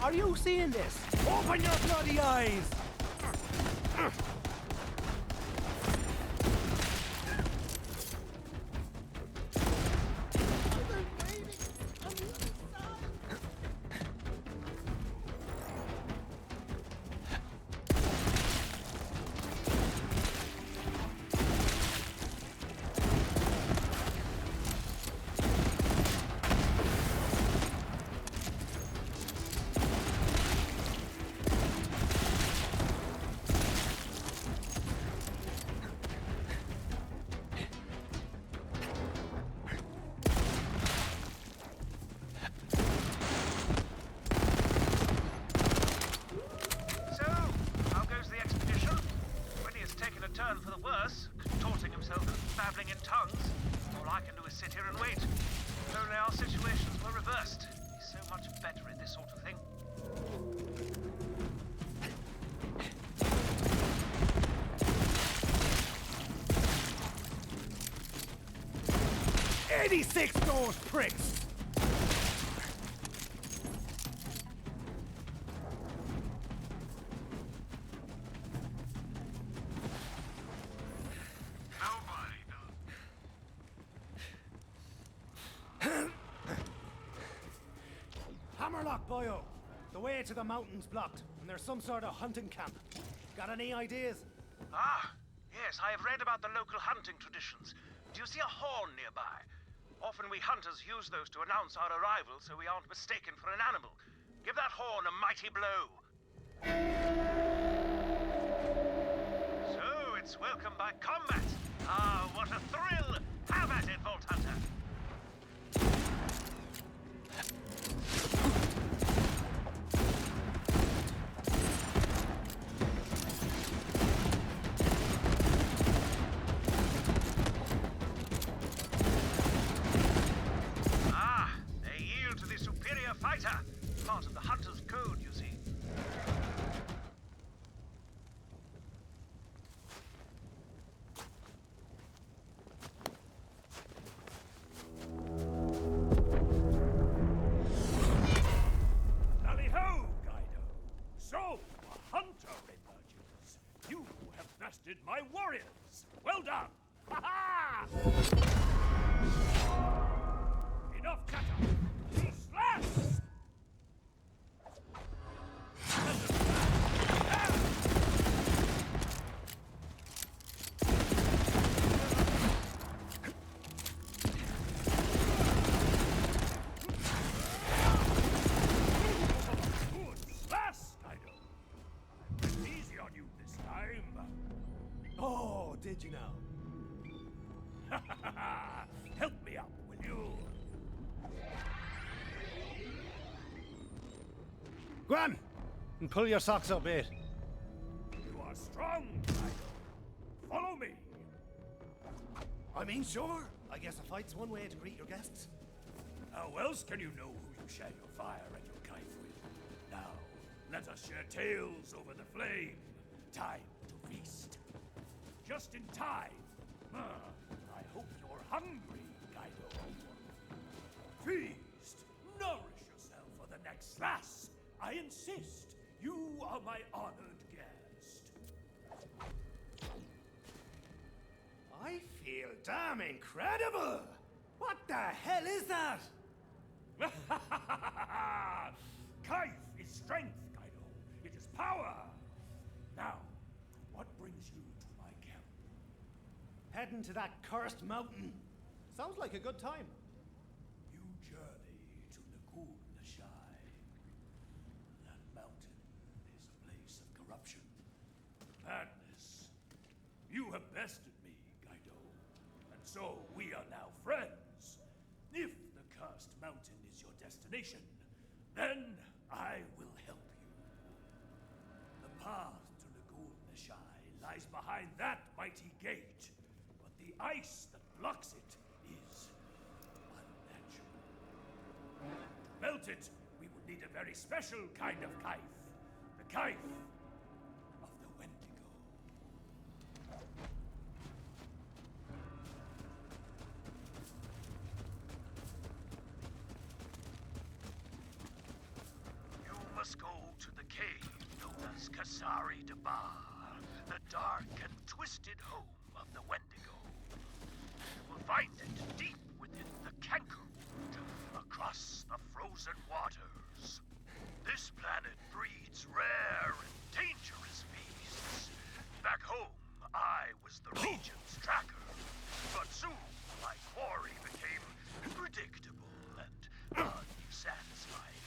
Are you seeing this? Open your bloody eyes! For the worse, contorting himself and babbling in tongues. All I can do is sit here and wait. If only our situations were reversed. He's so much better at this sort of thing. 86 those pricks! Hammerlock, boyo. The way to the mountain's blocked, and there's some sort of hunting camp. Got any ideas? Ah, yes, I have read about the local hunting traditions. Do you see a horn nearby? Often we hunters use those to announce our arrival so we aren't mistaken for an animal. Give that horn a mighty blow. So, it's welcome by combat. Ah, what a thrill! Have at it, Vault Hunter! Fighter! Part of the hunter's code, you see. Tally-ho, Guido! So, a hunter emerges. You have bested my warriors. Well done! Ha-ha! Enough chatter! Oh, did you now? Help me up, will you? Go on, and pull your socks up, mate. You are strong, Guido. Follow me. I mean, sure. I guess a fight's one way to greet your guests. How else can you know who you share your fire and your knife with? Now, let us share tales over the flame. Time to feast. Just in time. I hope you're hungry, Guido. Feast. Nourish yourself for the next slash. I insist. You are my honored guest. I feel damn incredible! What the hell is that? Kaif is strength, Guido. It is power. Now, what brings you to my camp? Heading to that cursed mountain. Sounds like a good time. You journey to Nagul Nashai. That mountain is a place of corruption, madness. You have bested me, Kaido, and so we are now friends. If the cursed mountain is your destination, then I will help you. The path to Nagul Nashai lies behind that mighty gate, but the ice that blocks it is unnatural. To melt it, we would need a very special kind of kaif. The kaif of the Wendigo. You must go to the cave known as Kasari Dabar, the dark and twisted home of the Wendigo. You will find it deep within the Cankerwood, across the frozen waters. This planet breeds rare and dangerous beasts. Back home, I was the region's tracker, but soon my quarry became predictable and unsatisfying.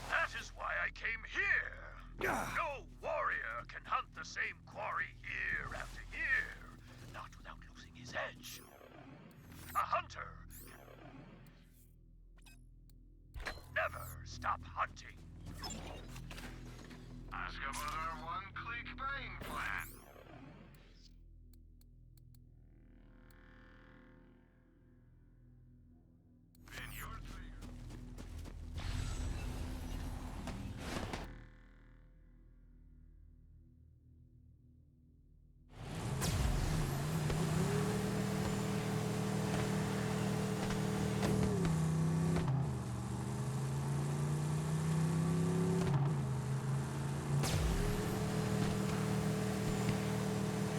That is why I came here. No warrior can hunt the same quarry year after year, not without losing his edge. A hunter can never stop hunting. Ask another one-click brain plan. Vineyard Trigger.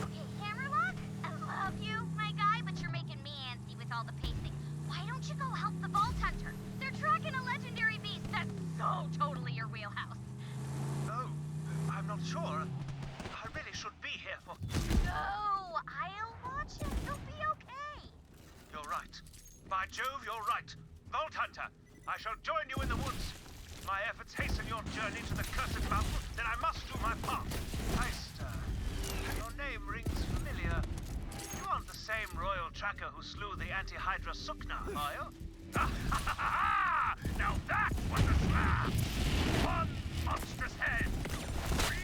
Okay, Hammerlock, I love you, my guy, but you're making me antsy with all the pacing. Why don't you go help the Vault Hunter? They're tracking a legendary beast that's so totally your wheelhouse. Oh, I'm not sure. I really should be here for... No, I'll watch it. You'll be okay. You're right. By Jove, you're right. Vault Hunter, I shall join you in the woods. If my efforts hasten your journey to the cursed mountain, then I must do my part. Heister, your name rings familiar. You aren't the same royal tracker who slew the anti-Hydra Sukna, are you? Now that was a slap! One monstrous head, 3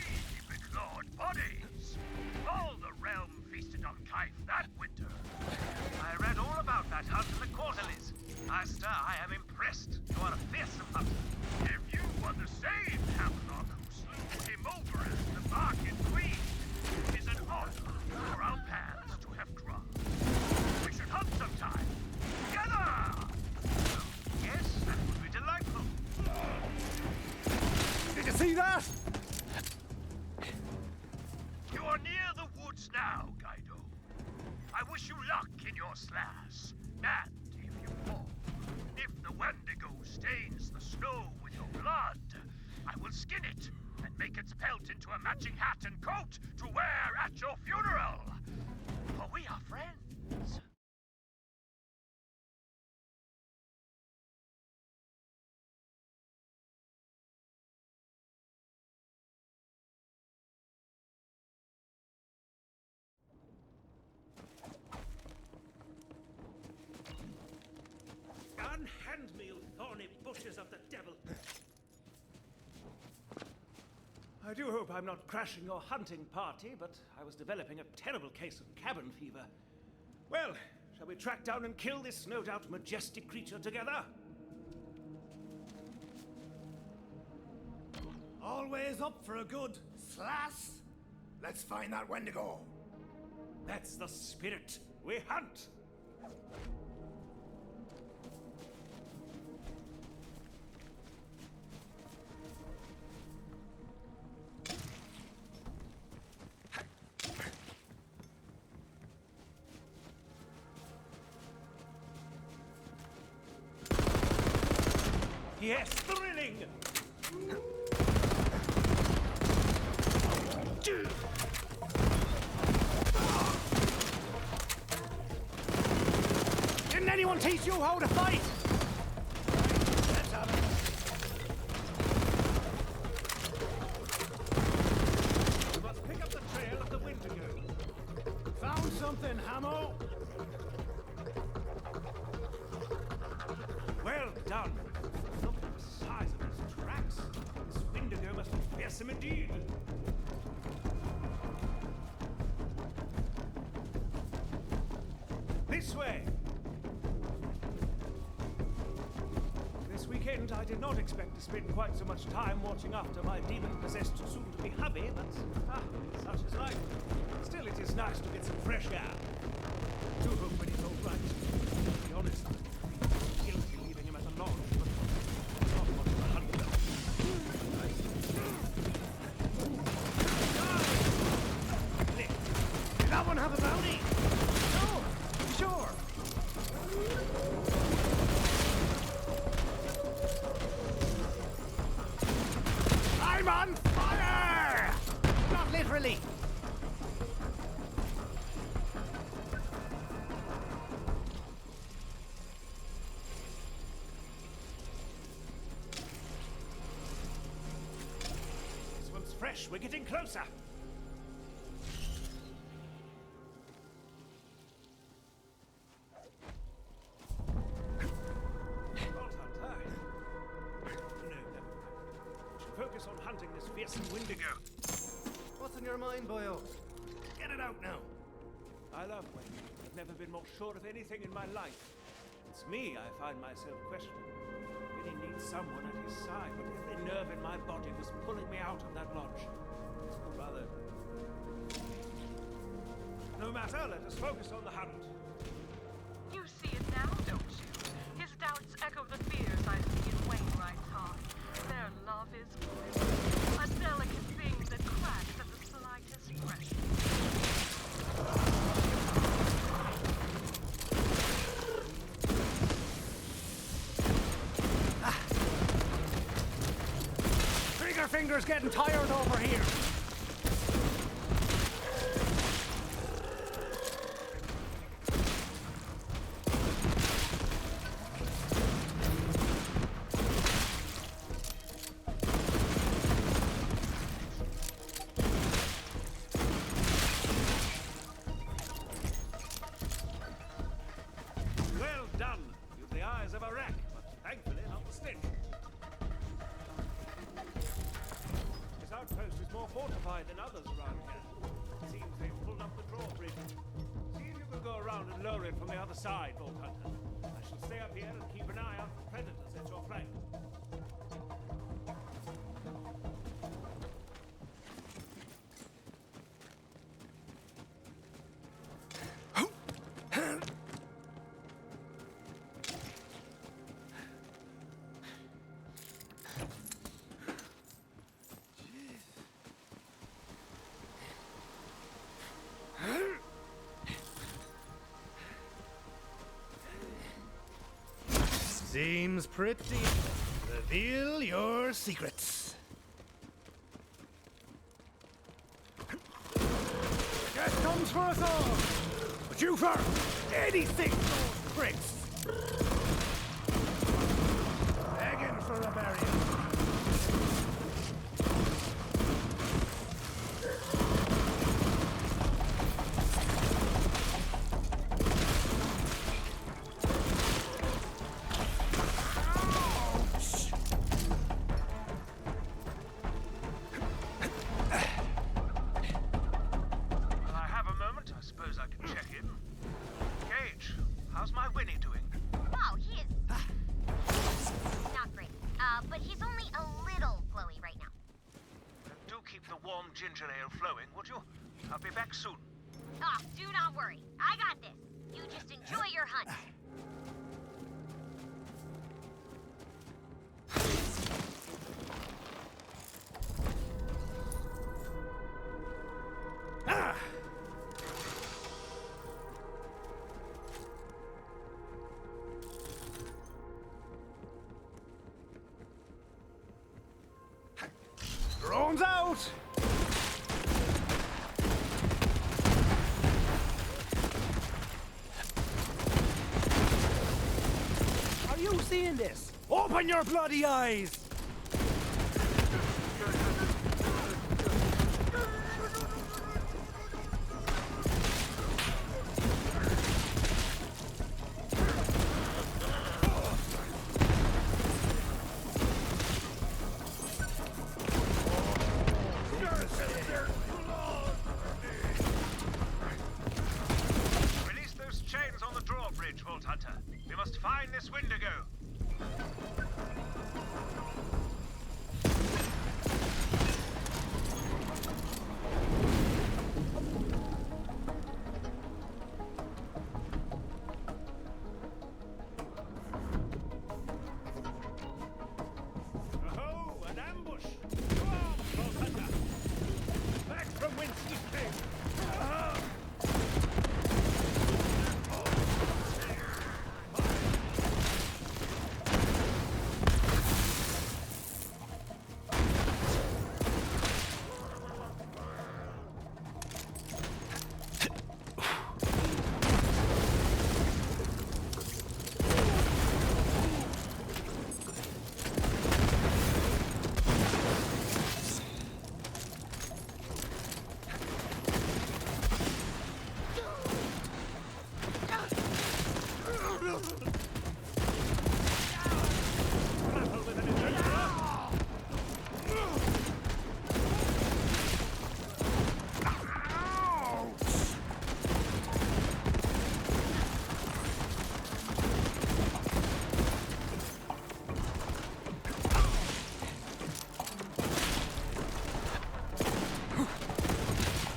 beclawed bodies. All the realm feasted on Kaif that winter. I read all about that hunt in the quarterlies. Heister, I am impressed. You are a fearsome hunter. If you were the same Hammerlock who slew him over as the Market Queen, it is an honor for our paths to have crossed. We should hunt sometime. Together! Yes, that would be delightful. Did you see that? You are near the woods now, Kaido. I wish you luck in your slash. And if you fall, if the Wendigo stains the snow with your blood, I will skin it and make its pelt into a matching hat and coat to wear at your funeral. For we are friends. Unhand me, you thorny bushes of the devil. I do hope I'm not crashing your hunting party, but I was developing a terrible case of cabin fever. Well, shall we track down and kill this no doubt majestic creature together? Always up for a good slash. Let's find that Wendigo. That's the spirit. We hunt. Yes, thrilling! someone teach you how to fight? Let's have it. We must pick up the trail of the Wendigo. Found something, Hamo? Well done. Look at the size of those tracks. This Wendigo must be fearsome indeed. This way. This weekend, I did not expect to spend quite so much time watching after my demon-possessed soon-to-be hubby, but such is life. Still, it is nice to get some fresh air. I do hope when he's all right. To be honest, I feel guilty leaving him at the lodge, but not much of a hunter. Did that one have a bounty? No, sure. I'm on fire! Not literally. This one's fresh. We're getting closer. Focus on hunting this fearsome Wendigo. What's in your mind, boyo? Get it out now. I love Wayne. I've never been more sure of anything in my life. It's me I find myself questioning. Really needs someone at his side, but every nerve in my body was pulling me out of that lodge. Or rather... No matter, let us focus on the hunt. You see it now, don't you? His doubts echo the fears I see in Wainwright's heart. Their love is void, a delicate thing that cracks at the slightest pressure. Trigger finger's getting tired over here. Fortified than others around here. Seems they've pulled up the drawbridge. See if you can go around and lower it from the other side, Vault Hunter. I shall stay up here and keep an eye out for predators at your flank. Seems pretty. Reveal your secrets. Death comes for us all. But you first. Anything, those pricks. Begging for a burial. Ginger ale flowing, would you? I'll be back soon. Oh, do not worry. I got this. You just enjoy your hunt. Drones out! seeing this? Open your bloody eyes! Release those chains on the drawbridge, Vault Hunter. We must find this Wendigo. Oh, an ambush! Come on, Vault Hunter! Back from whence we came!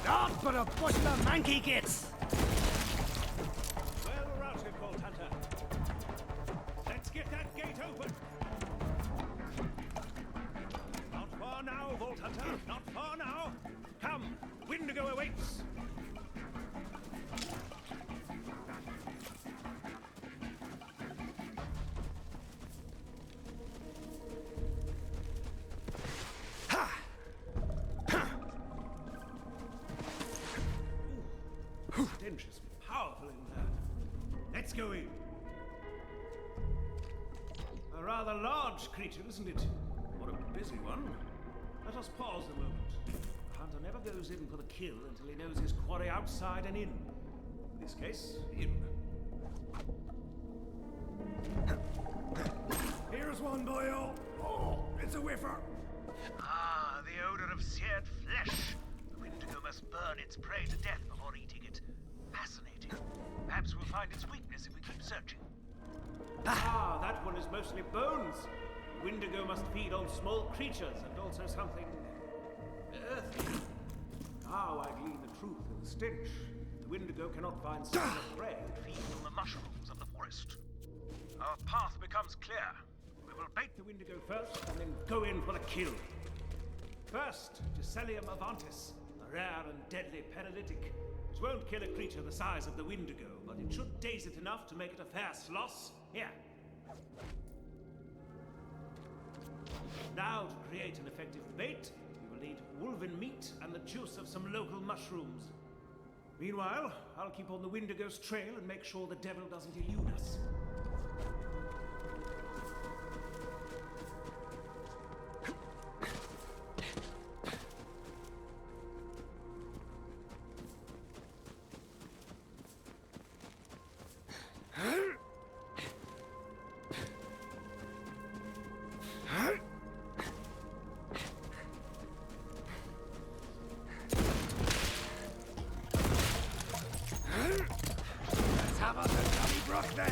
Not but a bushel of monkey gets! Well routed, Vault Hunter. Let's get that gate open. Not far now, Vault Hunter. Not far now. Come, Wendigo awaits. Stench is powerful in there. Let's go in. A rather large creature, isn't it? Or a busy one. Let us pause a moment. The hunter never goes in for the kill until he knows his quarry outside and in. In this case, in. Here's one, boyo. Oh, it's a whiffer. Ah, the odor of seared flesh. The Wendigo must burn its prey to death before eating it. Fascinating. Perhaps we'll find its weakness if we keep searching. Ah, that one is mostly bones. Wendigo must feed on small creatures and also something earthy. Now I glean the truth of the stench. The Wendigo cannot find sign of prey. Feed on the mushrooms of the forest. Our path becomes clear. We will bait The Wendigo first and then go in for the kill. First, Decelium avantis, a rare and deadly paralytic. It won't kill a creature the size of the Wendigo, but it should daze it enough to make it a fair sloss. Here. Now, to create an effective bait, you will need wolven meat and the juice of some local mushrooms. Meanwhile, I'll keep on the Wendigo's trail and make sure the devil doesn't elude us. Let's have us a Donnybrook then!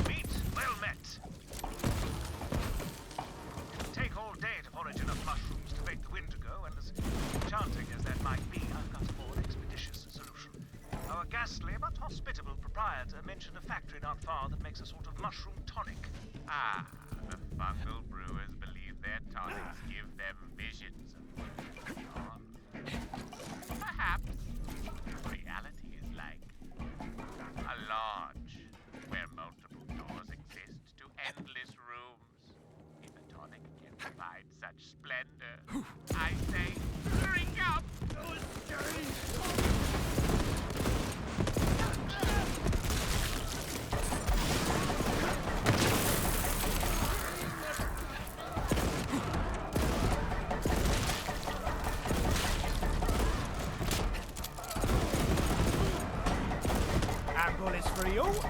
Meet well met. It'll take all day to forage enough mushrooms to bait the Wendigo, and as enchanting as that might be, I've got a more expeditious solution. Our ghastly but hospitable proprietor mentioned a factory not far that makes a sort of mushroom tonic. Ah, the fungal brewers believe their tonics give them visions of what's going on. Perhaps reality is like a lodge where multiple doors exist to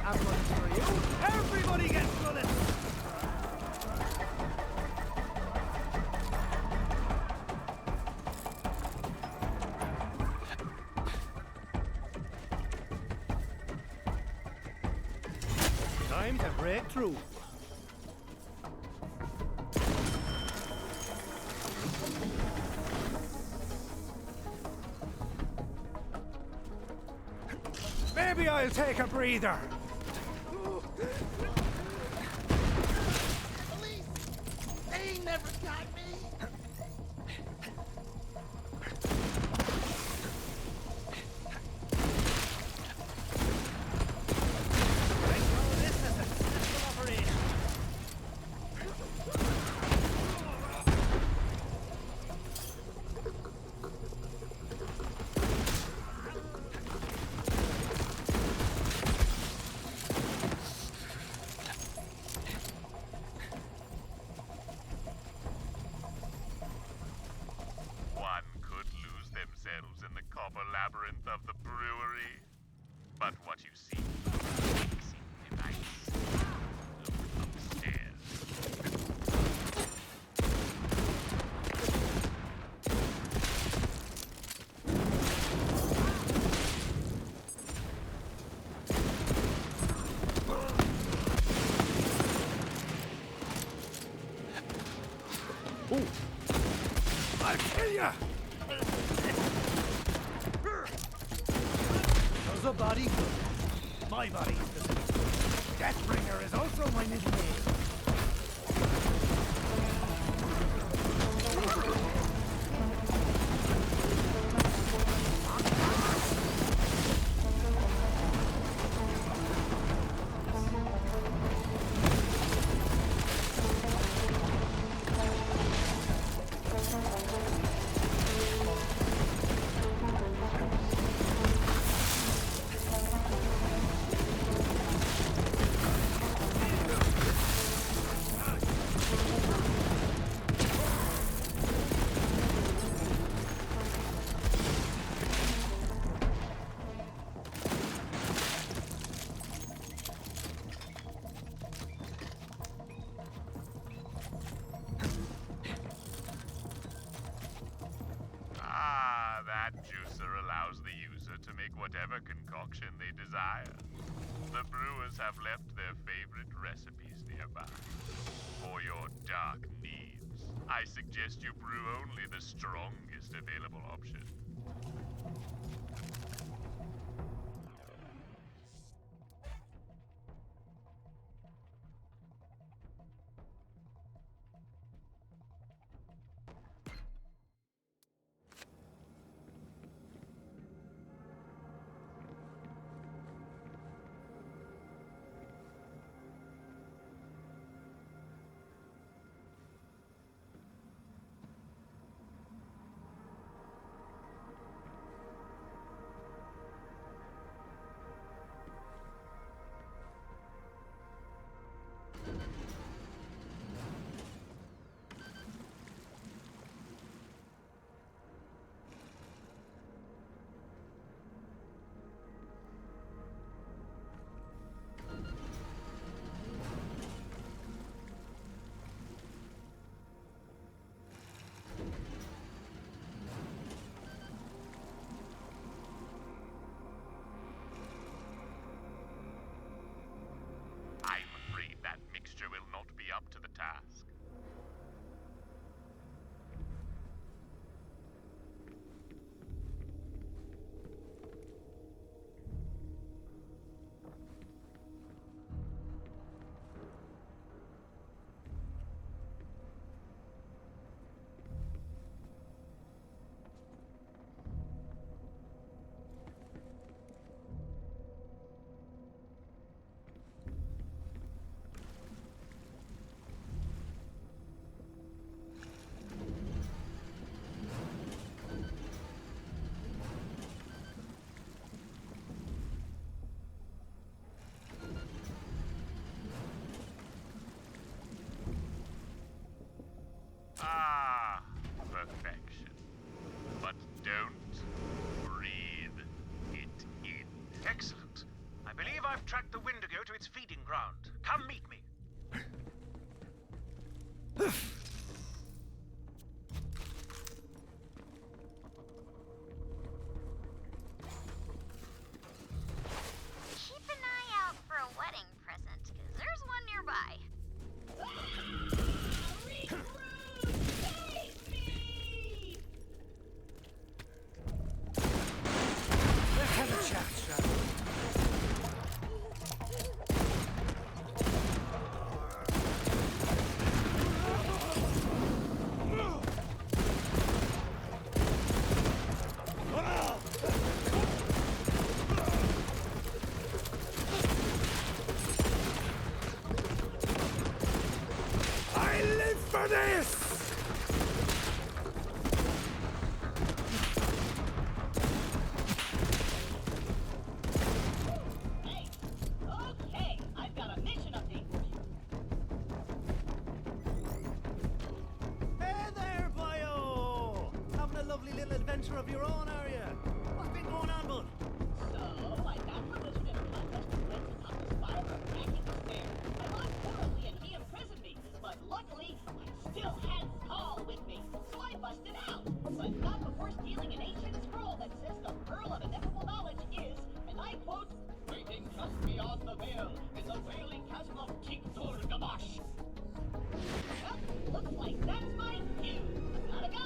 Ambulance for you. Everybody gets bullets. Time to break through. Maybe I'll take a breather. Police! They ain't never got me! labyrinth of the brewery. But what you see makes it nice. Look upstairs. Ooh. I'll kill ya! Does a body good? My body is the same. Deathbringer is also my middle name. That juicer allows the user to make whatever concoction they desire. The brewers have left their favorite recipes nearby. For your dark needs, I suggest you brew only the strongest available option. its feeding ground. Come meet me. Keep an eye out for a wedding present, because there's one nearby. Let's have a chat, shall we? I live for this! Okay, I've got a mission update for you. Hey there, boyo! Having a lovely little adventure of your own, are you? What's been going on, bud? So, I got from this dinner contest and went to top the spire of cracking the stairs. I lost horribly and he imprisoned me, but luckily, I still had Paul with me, so I busted out. But not before stealing an ancient scroll that says the pearl of ineffable knowledge is, and I quote, waiting just beyond the veil in the wailing chasm of Xylourgos. Well, looks like that's my cue. Gotta go!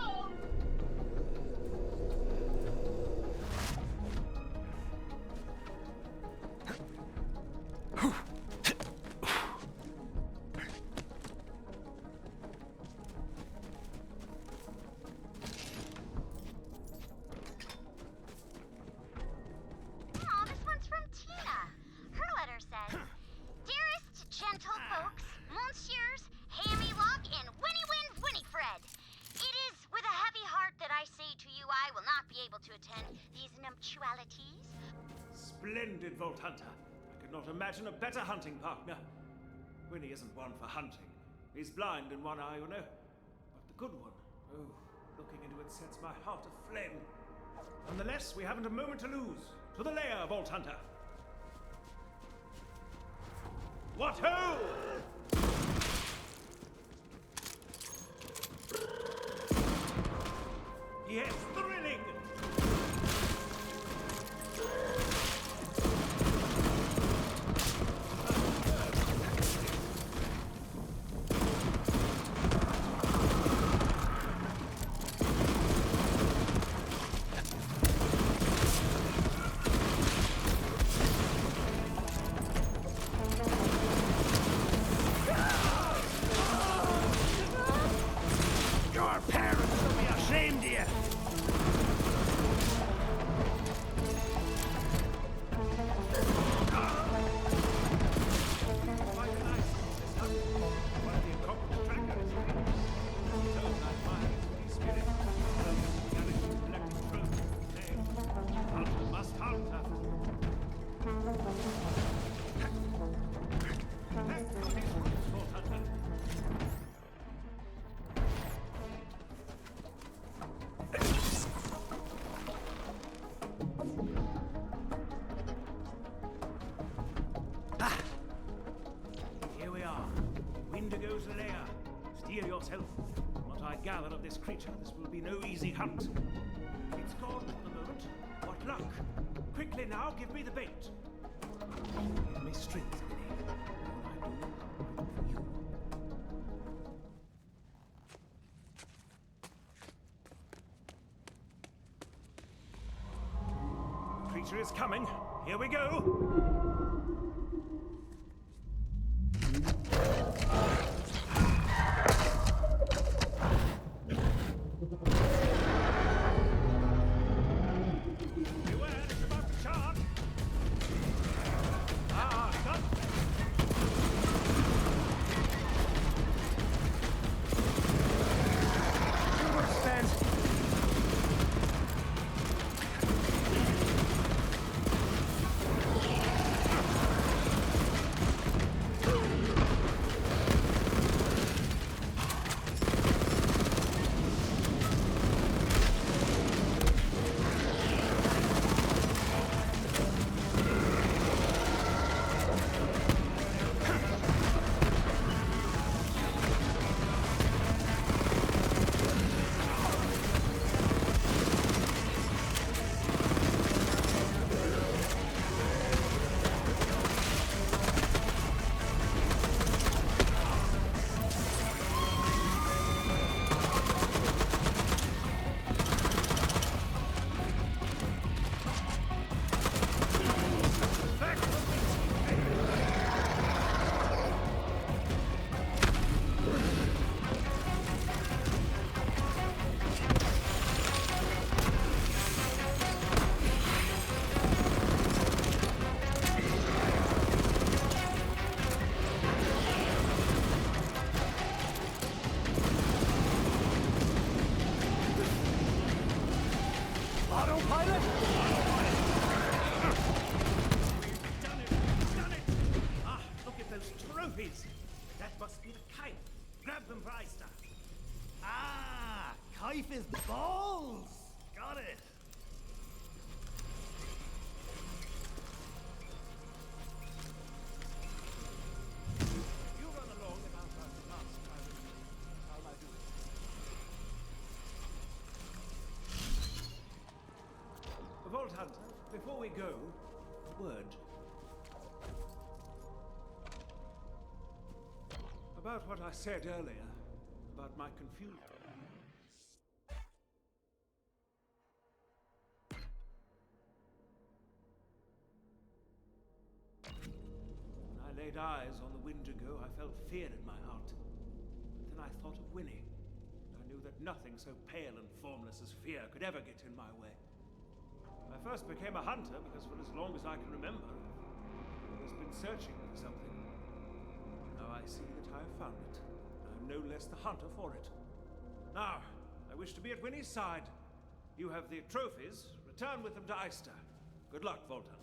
Oh, this one's from Tina. Her letter says, Dearest gentle folks, Monsieurs, Hammerlock, and Winifred, it is with a heavy heart that I say to you I will not be able to attend these nuptialities. Splendid, Vault Hunter. I could not imagine a better hunting partner. Winnie isn't one for hunting. He's blind in one eye, you know. But the good one, oh, looking into it sets my heart aflame. Nonetheless, we haven't a moment to lose. To the lair, Vault Hunter. What ho! Yes, thrilling! Your parents will be ashamed of you! One of the occultist trackers. Turn that fire, Holy Spirit. Galactic truth. Nay, hunter must hunter. Thank goodness, Vault Hunter. Here we are. Windigo's lair. Steer yourself. From what I gather of this creature, this will be no easy hunt. It's gone for the moment. What luck! Quickly now, give me the bait. Give me strength, Winnie. All I do for you. The creature is coming. Here we go. Beware, it's about to charge. Ah, done. Vincent. That must be the kite. Grab them for Eista. Ah, kite is balls. Got it. You run along and I'll run past. How'll I do it? Vault Hunter, before we go, a word. About what I said earlier, about my confusion. When I laid eyes on the Wendigo, I felt fear in my heart. But then I thought of Winnie. I knew that nothing so pale and formless as fear could ever get in my way. I first became a hunter because for as long as I can remember, I've always been searching for something. Now I see that I have found it. I'm no less the hunter for it. Now, I wish to be at Winnie's side. You have the trophies. Return with them to Eista. Good luck, Vault Hunter.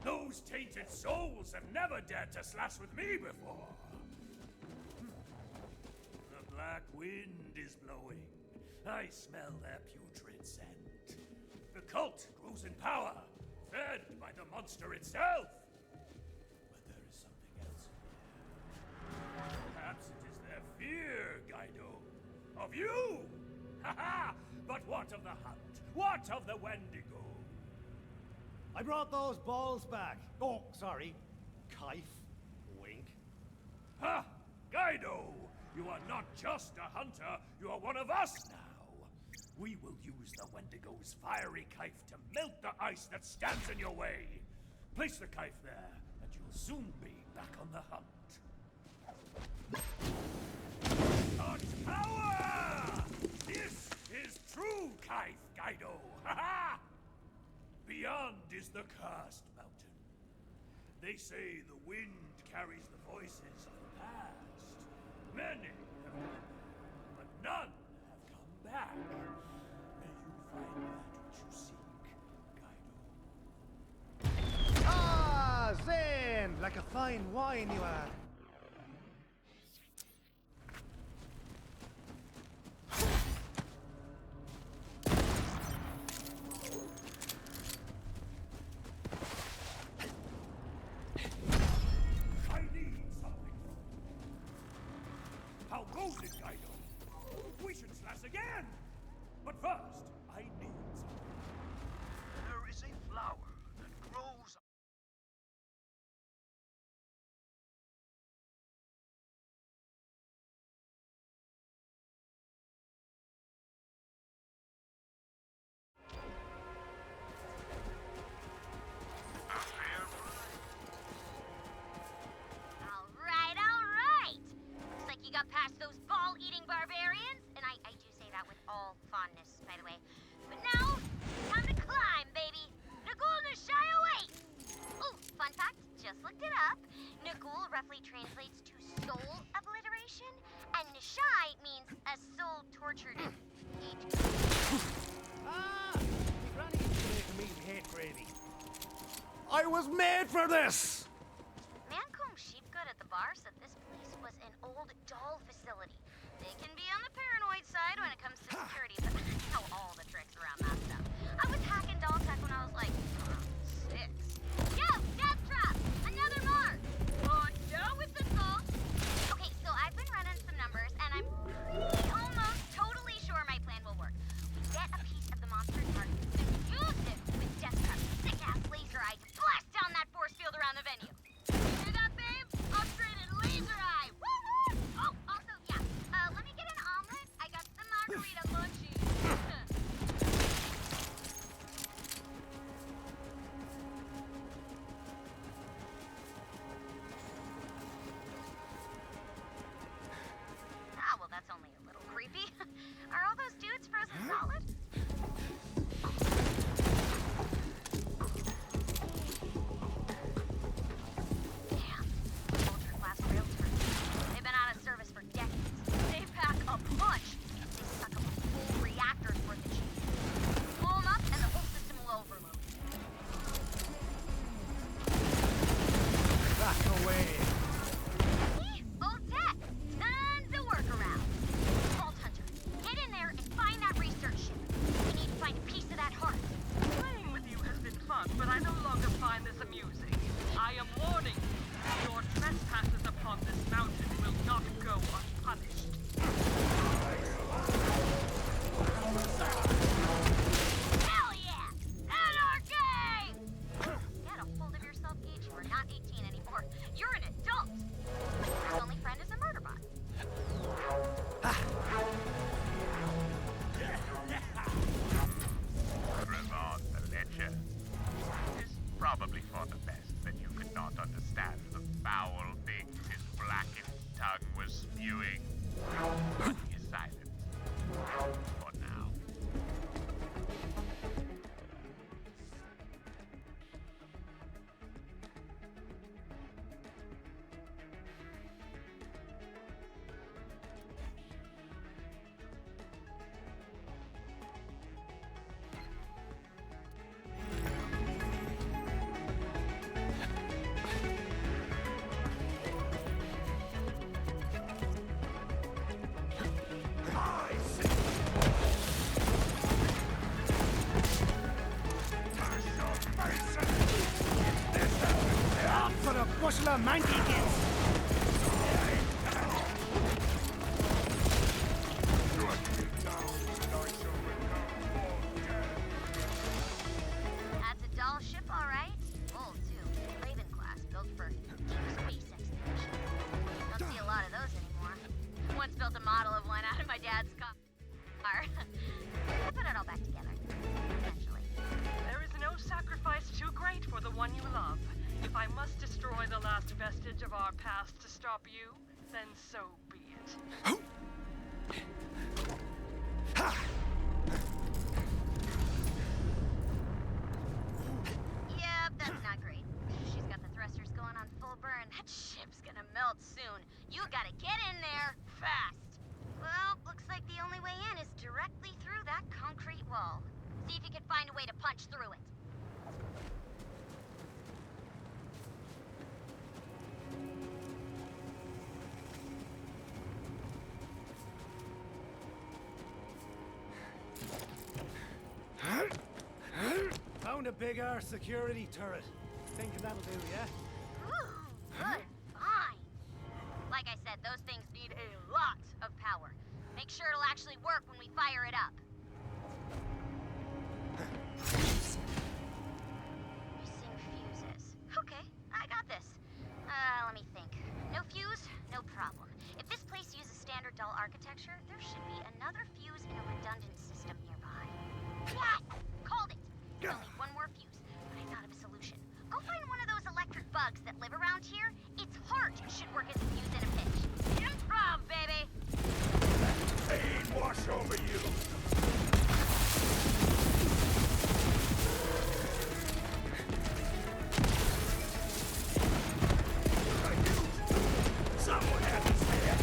Those tainted souls have never dared to slash with me before. The black wind is blowing. I smell their putrid scent. The cult grows in power, fed by the monster itself. But there is something else here. Perhaps it is their fear, Guido. Of you! Ha-ha! But what of the hunt? What of the Wendigo? I brought those balls back. Oh, sorry. Kaif. Wink. Ha! Guido! You are not just a hunter, you are one of us now. We will use the Wendigo's fiery knife to melt the ice that stands in your way. Place the knife there, and you'll soon be back on the hunt. Not power! This is true knife, Guido! Ha-ha! Beyond is the Cursed Mountain. They say the wind carries the voices of the past. Many have gone there, but none have come back. May you find that which you seek, Guido. fine wine you are. I need something. How goes it, Guido? We should slash again! But first, I need something. There is a flower that grows. Alright. Looks like you got past those ball-eating barbarians, and I do say that with all fondness, by the way. But now, time to climb, baby. Nagul Nashai awaits! Ooh, fun fact, just looked it up. Nagul roughly translates to soul obliteration, and Nashai means a soul tortured eat. Ah! My granny used to make me hate gravy. I was made for this! Mancomb Sheepgood at the bar said this place was an old doll facility. They can be on the paranoid side when it comes to security, but I know all the tricks around that stuff. I was hacking doll tech when I was like 6. Yo, death trap! Another mark! Oh, no with the salt! Okay, so I've been running some numbers, and I'm pretty almost totally sure my plan will work. We get a piece of the monster's heart, and use it with death trap's sick-ass laser eye to blast down that force field around the venue. You hear that, babe? Upgraded laser eye! Woo-hoo! Oh, also, yeah, let me get an omelet. I got the margarita munchies. Ah, well, that's only a little creepy. Are all those dudes frozen solid? Damn. Ultra-class rail turrets. They've been out of service for decades. They pack a punch. They suck up a full reactor's worth of cheese. Blow them up, and the whole system will overload. Back away. Old tech. Tons of workarounds. Vault Hunter, get in there and find that research ship. We need to find a piece of that heart. Playing with you has been fun, but I no longer find this amusing. I am warning you. Your trespasses upon this mountain will not go unpunished. Hell yeah! Anarchy! Get a hold of yourself, Gage. You are not 18 anymore. You're an adult. His only friend is a murder bot. Trevor the Ledger. It is probably for the best that you could not understand the foul things his blackened tongue was spewing. He is silent. For now. For a bushel of manky That's a doll ship, all right. Old, too. Raven class, built for deep space expedition. Don't see a lot of those anymore. Once built a model of one out of my dad's car. I put it all back together. Eventually. There is no sacrifice too great for the one you love. If I must destroy the last vestige of our past to stop you, then so be it. Yep, that's not great. She's got the thrusters going on full burn. That ship's gonna melt soon. You gotta get in there fast. Well, looks like the only way in is directly through that concrete wall. See if you can find a way to punch through it. Found a bigger security turret. Thinking that'll do, yeah? Ooh, good. Fine. Like I said, those things need a lot of power. Make sure it'll actually work when we fire it up. Missing fuses. Okay, I got this. Let me think. No fuse? No problem. If this place uses standard dull architecture, there should be another fuse in a redundant system nearby. Yes! Called it! Only one more fuse, but I thought of a solution. Go find one of those electric bugs that live around here. Its heart should work as a fuse in a pinch. Improv, baby! Pain wash over you! Someone had this head!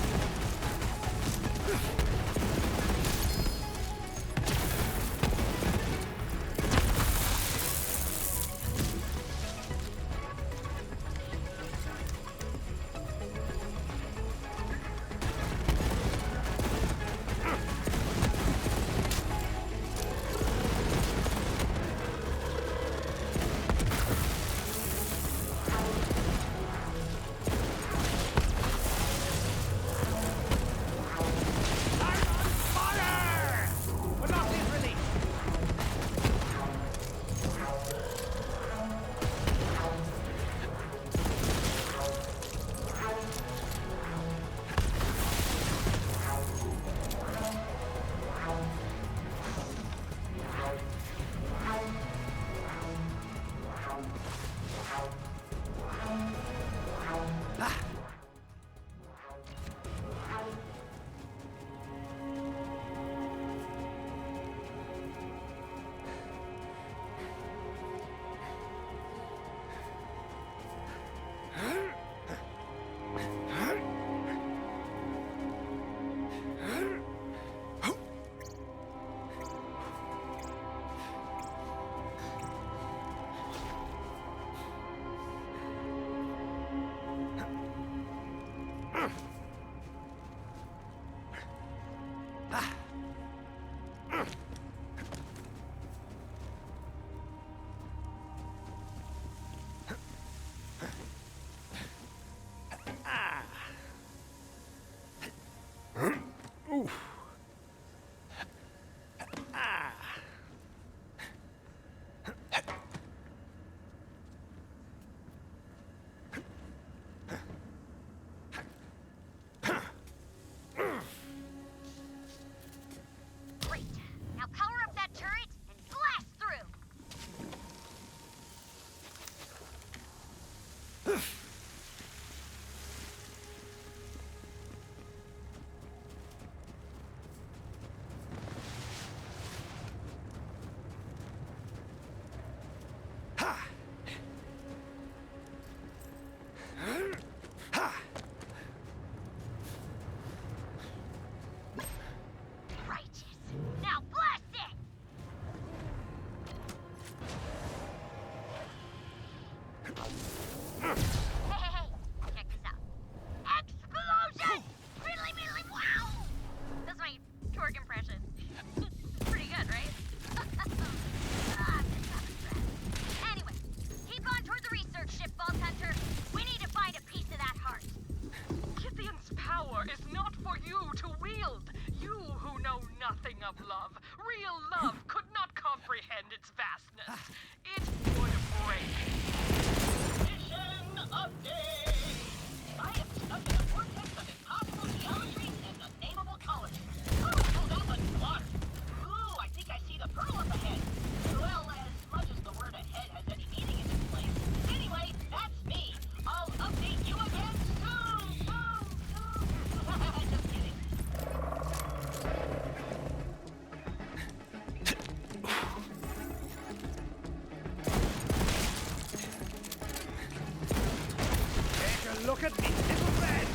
Look at me, little friend!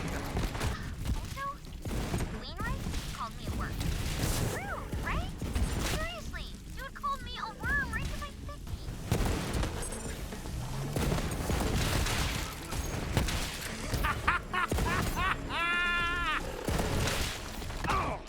Also, Wainwright called me a worm. Rude, right? Seriously, dude called me a worm right to my face. Oh!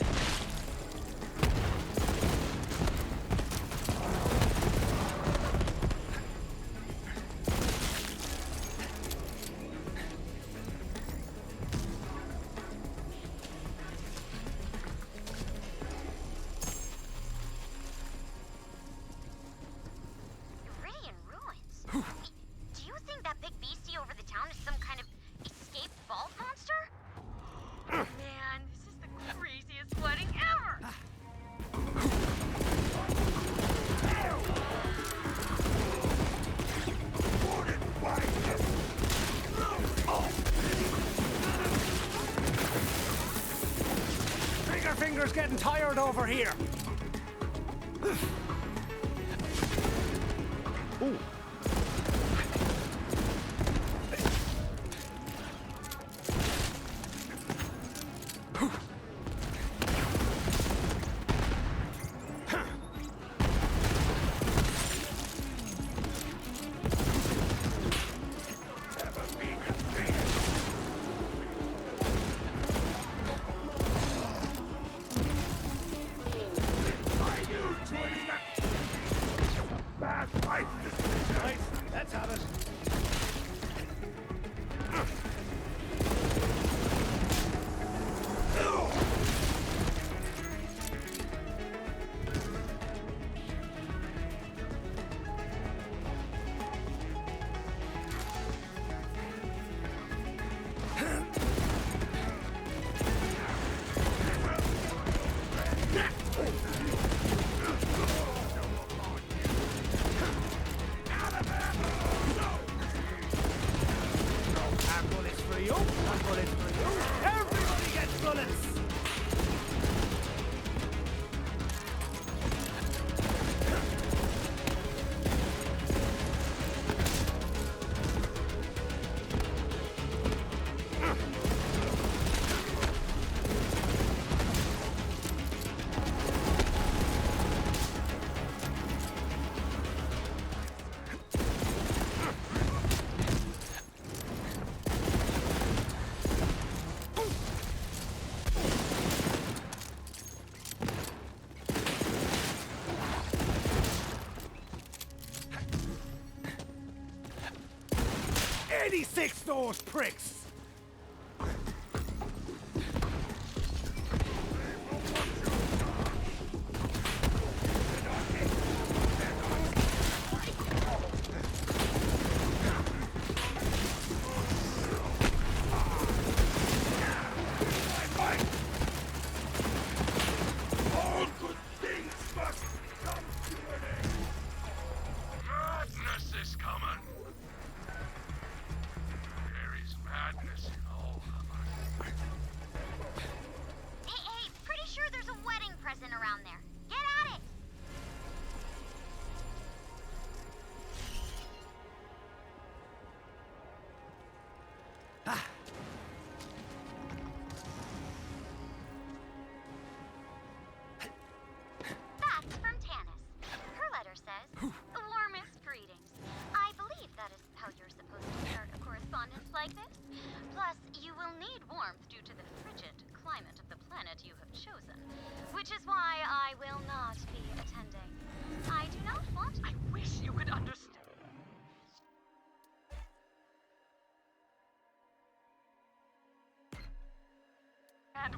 fire's getting tired over here. Ooh. Fix those pricks!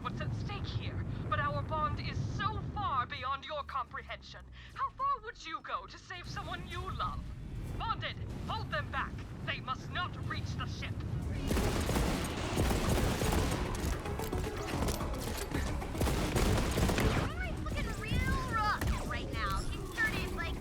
What's at stake here, but our bond is so far beyond your comprehension. How far would you go to save someone you love? Bonded, hold them back. They must not reach the ship. Wainwright's looking real rough right now. He started like,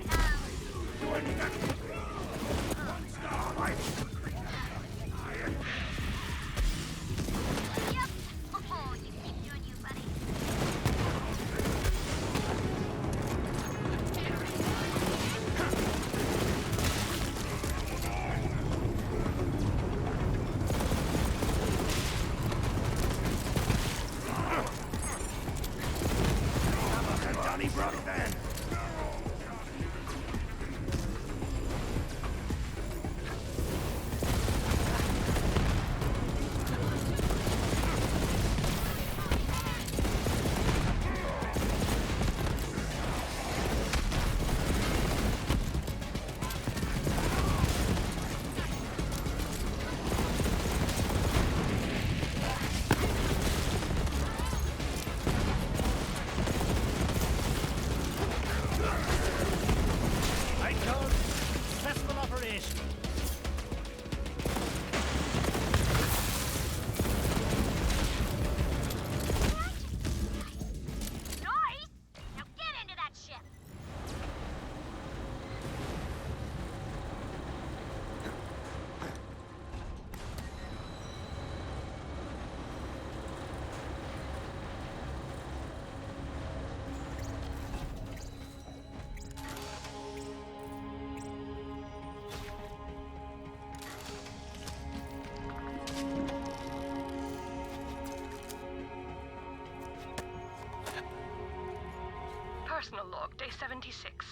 log, day 76.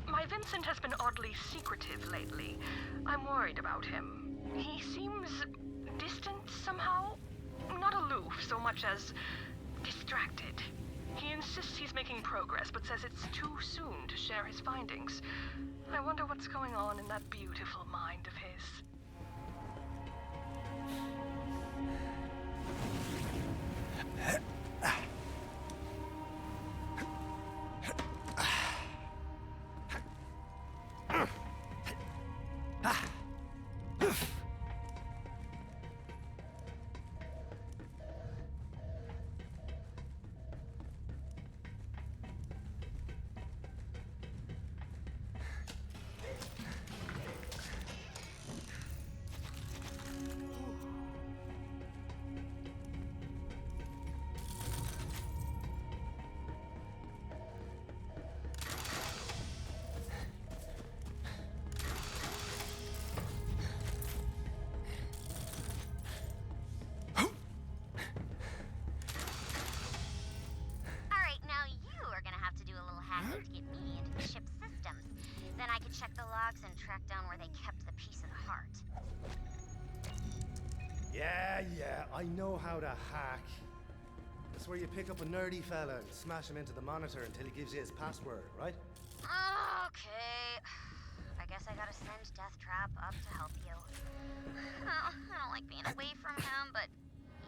My Vincent has been oddly secretive lately. I'm worried about him. He seems distant somehow. Not aloof so much as distracted. He insists he's making progress, but says it's too soon to share his findings. I wonder what's going on in that beautiful mind of his. Check the logs and track down where they kept the piece of the heart. Yeah, I know how to hack. That's where you pick up a nerdy fella and smash him into the monitor until he gives you his password, right? Okay. I guess I gotta send Deathtrap up to help you. I don't like being away from him, but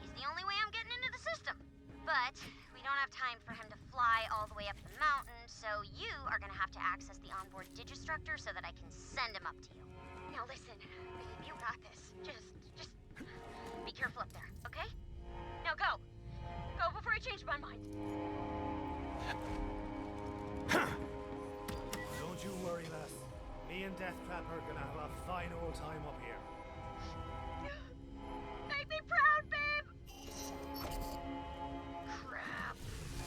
he's the only way I'm getting into the system. But we don't have time for him to fly all the way up the mountain, so you are gonna have to access the onboard digistructor so that I can send him up to you. Now listen, babe, you got this. Just be careful up there, okay? Now go! Go before I change my mind. Don't you worry, lass. Me and Deathtrap are gonna have a fine old time up here. Make me proud, babe! Crap.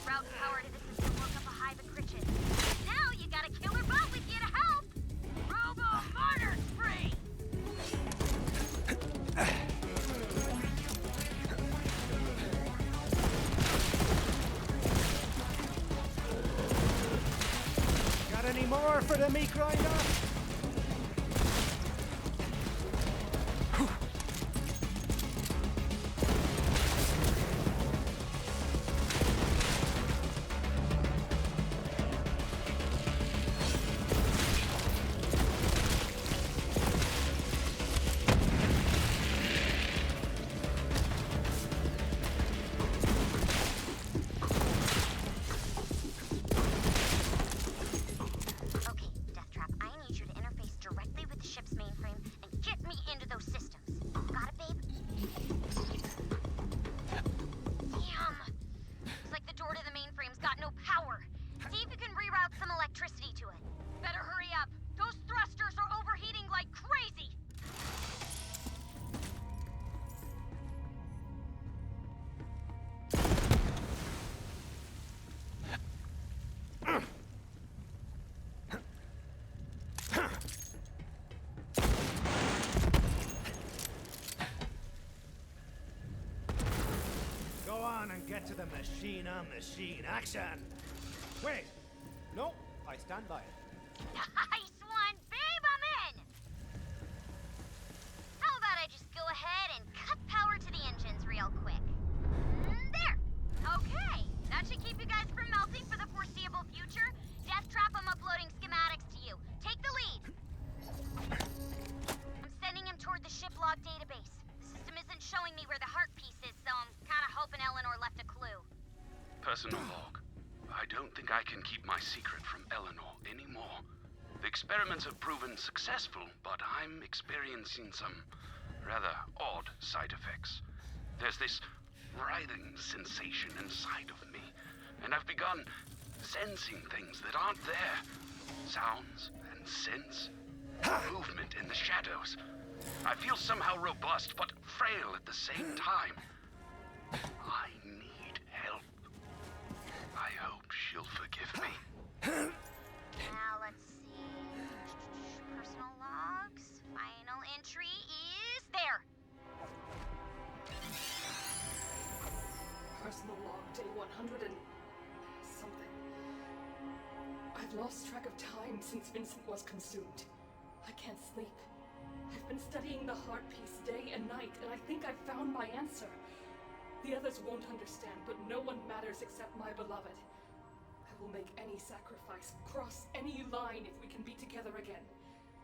Route power to the system woke up a hive of critches. Now you got a killer bot with you to help! Robo-murder spree! Got any more for the meat grinder? Get to the machine-on-machine action! Wait! No, I stand by it. Nice one, babe! I'm in! How about I just go ahead and cut power to the engines real quick? There! Okay, that should keep you guys from melting for the foreseeable future. Deathtrap, I'm uploading schematics to you. Take the lead! I'm sending him toward the ship log database. The system isn't showing me where the heart piece is, so I'm kinda hoping Eleanor left a clue. Personal log. I don't think I can keep my secret from Eleanor anymore. The experiments have proven successful, but I'm experiencing some rather odd side effects. There's this writhing sensation inside of me, and I've begun sensing things that aren't there. Sounds and scents, movement in the shadows. I feel somehow robust, but frail at the same time. I need help. I hope she'll forgive me. Now, let's see. Personal logs. Final entry is there. Personal log, day 100 and something. I've lost track of time since Vincent was consumed. I can't sleep. I've been studying the heart piece day and night, and I think I've found my answer. The others won't understand, but no one matters except my beloved. I will make any sacrifice, cross any line if we can be together again.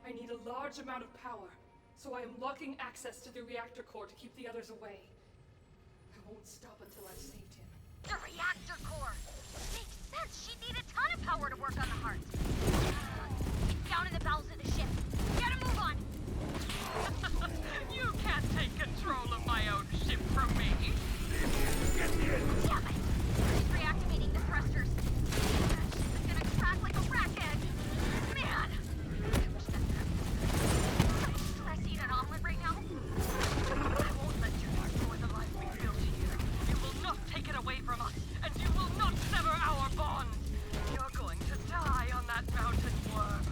I need a large amount of power, so I am locking access to the reactor core to keep the others away. I won't stop until I've saved him. The reactor core! Makes sense. She'd need a ton of power to work on the heart. It's down in the bowels of the ship. Gotta move on! You can't take control of my own ship from me. Damn it! He's reactivating the thrusters. That ship is gonna crack like a rack egg. Man! I wish that should I eat an omelet right now? I won't let you destroy the life we built here. You will not take it away from us, and you will not sever our bond. You're going to die on that mountain worm.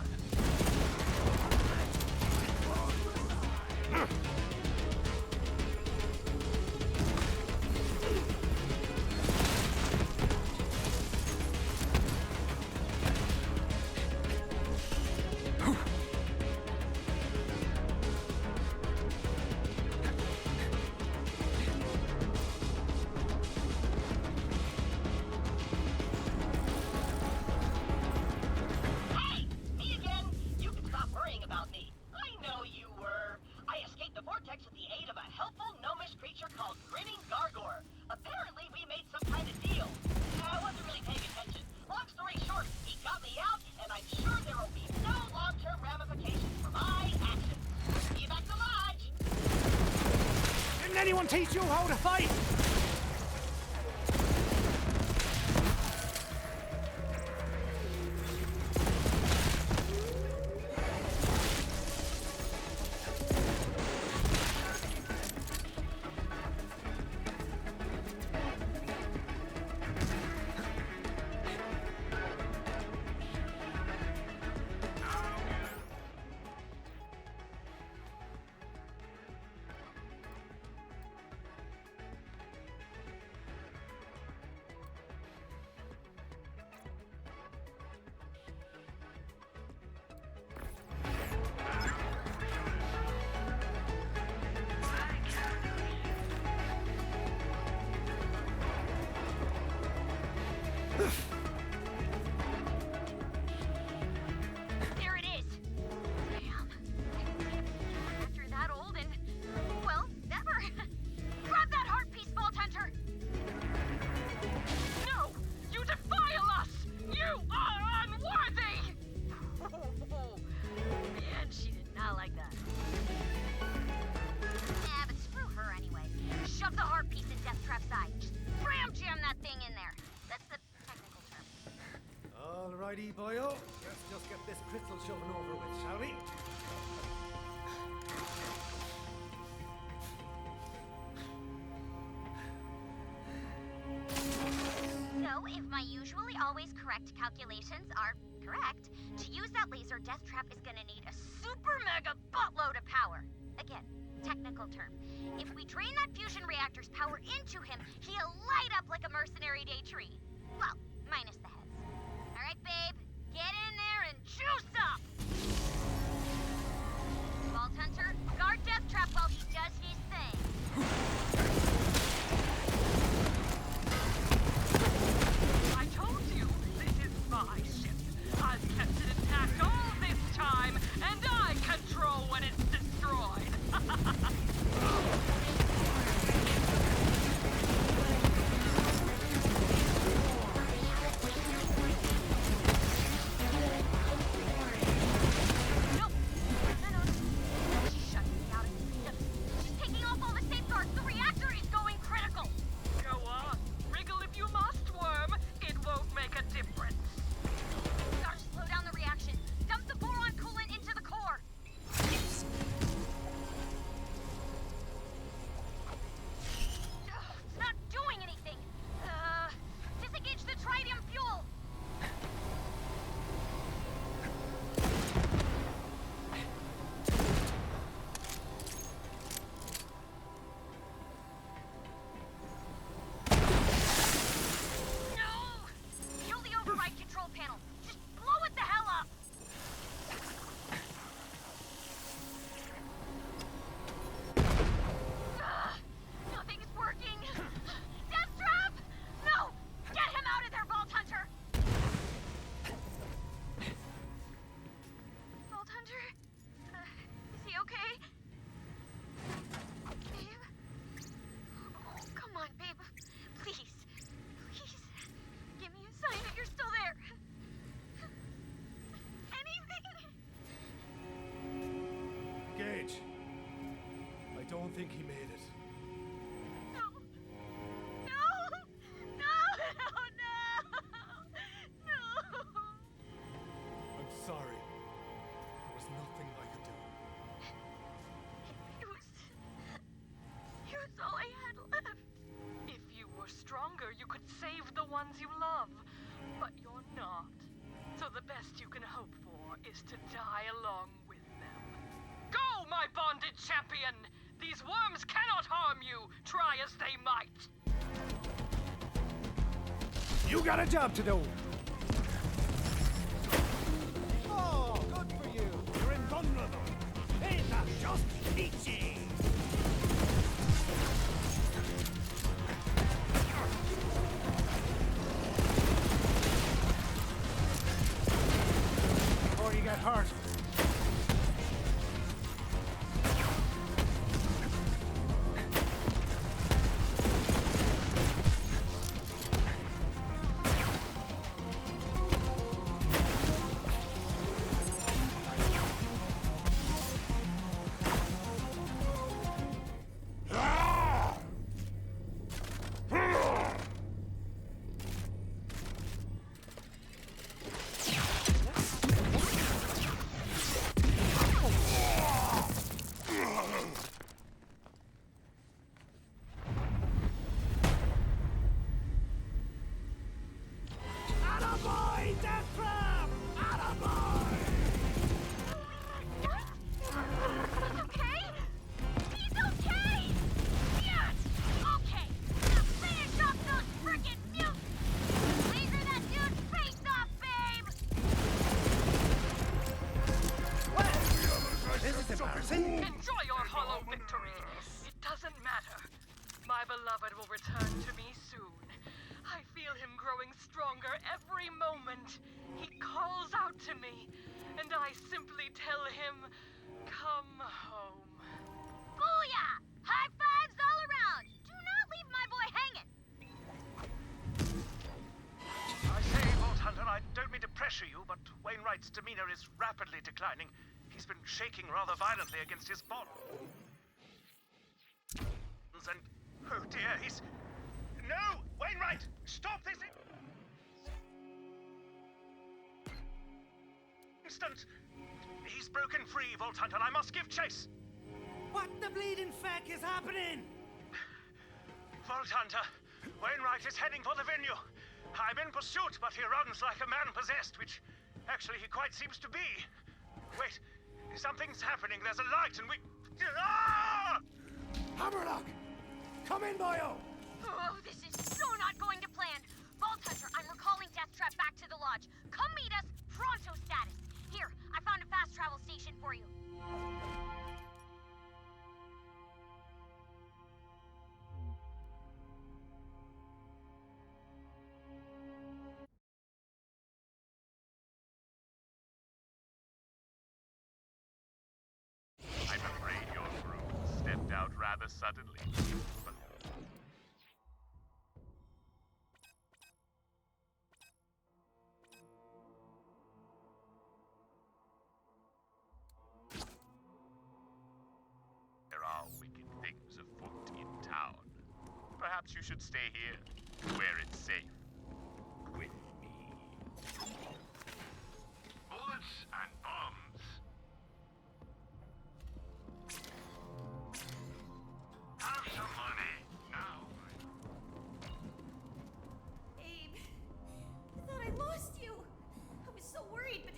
Hey! Me again! You can stop worrying about me. I know you were. I escaped the vortex with the aid of a helpful gnomish creature called Grinning Gargor. Apparently we made some kind of deal. I wasn't really paying attention. Long story short, he got me out, and I'm sure there will be no long-term ramifications for my actions. See you back to lodge! Didn't anyone teach you how to fight? There it is! Damn. After that old and, well, never. Grab that heart piece, Vault Hunter! No! You defile us! You are unworthy! Man, she did not like that. Nah, but screw her anyway. Shove the heart piece in Deathtrap's eye. Just ram jam that thing in there. That's the technical term. Alrighty, boyo. Let's just get this crystal shoving over with, shall we? So, if my usually always correct calculations are correct, to use that laser, Deathtrap is gonna need a super mega buttload of power. Again, technical term. If we drain that fusion reactor's power into him, he'll light up like a mercenary day tree. Well, minus the heads. Alright, babe, get in there and juice up! Vault Hunter, guard Deathtrap while he does his thing. I told you, this is my ship. I've kept it intact all this time, and I control when it's destroyed. don't think he made it. No! No! No! No! No! I'm sorry. There was nothing I could do. He was all I had left. If you were stronger, you could save the ones you love. But you're not. So the best you can hope for is to die along with them. Go, my bonded champion! These worms cannot harm you, try as they might. You got a job to do. Oh, good for you. You're invulnerable. Ain't that just peachy? Before you get hurt. Enjoy your hollow victory. It doesn't matter. My beloved will return to me soon. I feel him growing stronger every moment. He calls out to me, and I simply tell him, come home. Booyah! High fives all around! Do not leave my boy hanging! I say, Vault Hunter, I don't mean to pressure you, but Wainwright's demeanor is rapidly declining. He's been shaking rather violently against his bonds. And, oh dear, he's... No! Wainwright! Stop this instant! He's broken free, Vault Hunter. I must give chase. What the bleeding feck is happening? Vault Hunter, Wainwright is heading for the venue. I'm in pursuit, but he runs like a man possessed, which actually he quite seems to be. Wait, something's happening. There's a light and we... Ah! Hammerlock! Come in, boyo! Oh, this is so not going to plan. Vault Hunter, I'm recalling Deathtrap back to the lodge. Come meet us, pronto status. Here, I found a fast travel station for you. I'm afraid your groove stepped out rather suddenly. But there are wicked things afoot in town. Perhaps you should stay here, where it's safe. With me. Bullets and bombs. Have some money now. Abe, I thought I lost you. I was so worried, but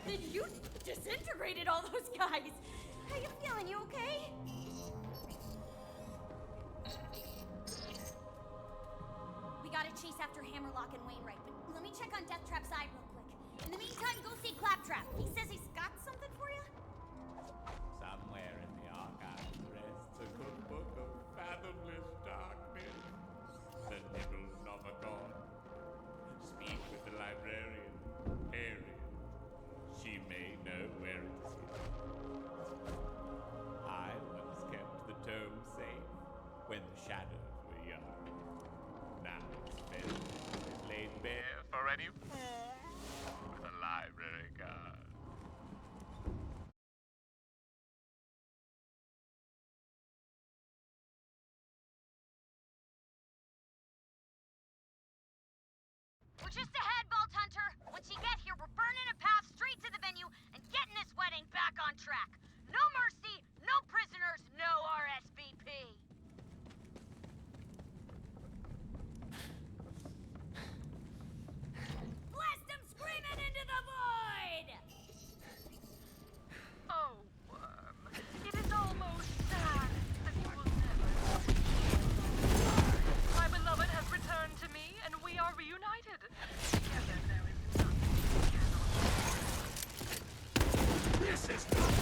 then you disintegrated all those guys. How you feeling? You okay? We gotta chase after Hammerlock and Wainwright, but let me check on Deathtrap's eye real quick. In the meantime, go see Claptrap. He says he's got something for you. Somewhere in the archives rests a cookbook of fathomless darkness. The nibbles of a god. Speak with the librarian, Harriet. She may know where it is hidden. I once kept the tome safe when the shadows were young. Now it's filled and laid bare For any fool with a library card. ahead, Vault Hunter. Once you get here, we're burning a path straight to the venue and getting this wedding back on track. No mercy, no prisoners, no RSVP. Blast them screaming into the void! Oh, it is almost sad that you will never see. My beloved has returned to me, and we are reunited. Together there is nothing we cannot. This is not...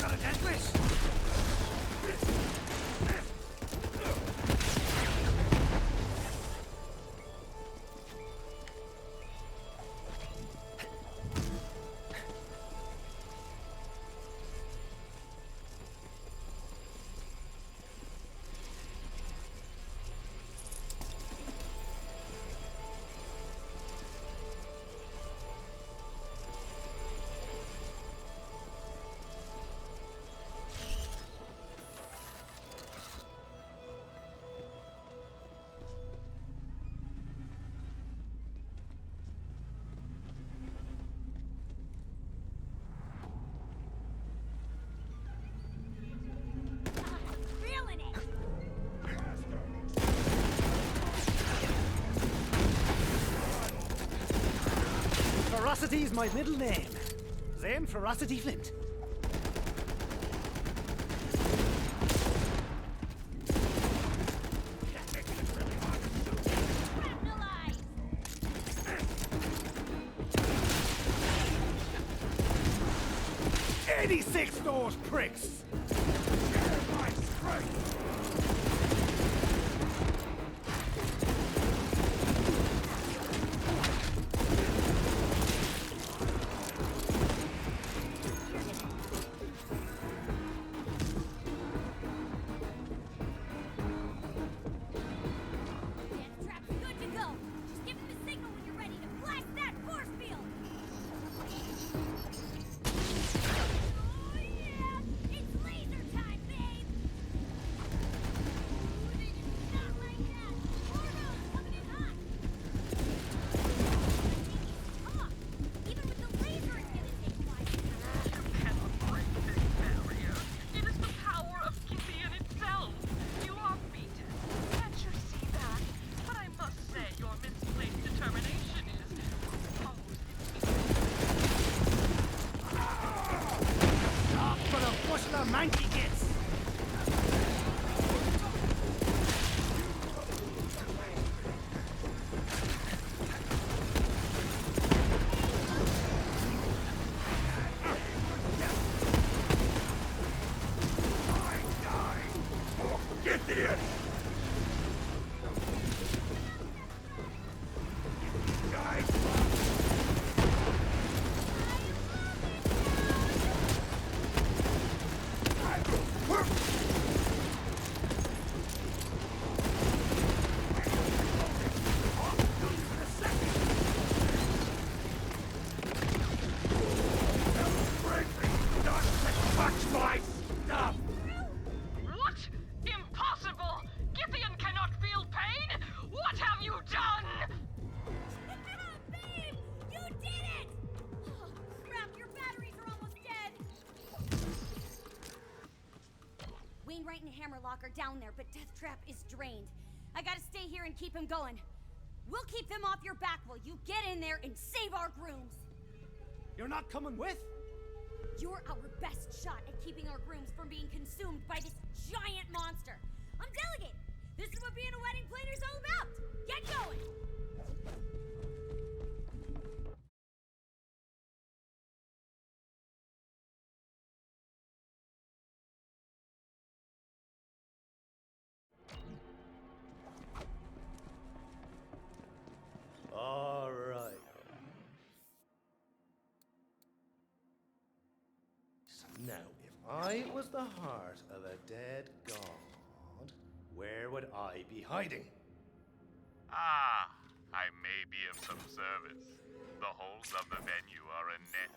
Got a necklace? Feeling it! Ferocity's my middle name. Zane Ferocity Flint. Fractalize! 86 those pricks! Trap's good to go. Just give him the signal when you're ready to blast that force field. Oh yeah, it's laser time, babe. Not like that. Bordeaux coming in hot. Come on. Even with the laser, it's gonna take twice. You cannot break this barrier. It is the power of Gideon itself. You are beaten. Can't you see that? But I must say your misplaced determination is Stop for the bushel of manky gits! Get the end! What? Impossible! Gideon cannot feel pain? What have you done? Babe, you did it! Oh, crap, your batteries are almost dead. Wainwright and Hammerlock are down there, but Death Trap is drained. I gotta stay here and keep him going. We'll keep them off your back while you get in there and save our grooms. You're not coming with? You're our best shot at keeping our grooms from being consumed by this giant monster. I'm delegating. This is what being a wedding planner's all about. Get going. have the heart of a dead god, where would I be hiding? Ah, I may be of some service. The halls of the venue are a nest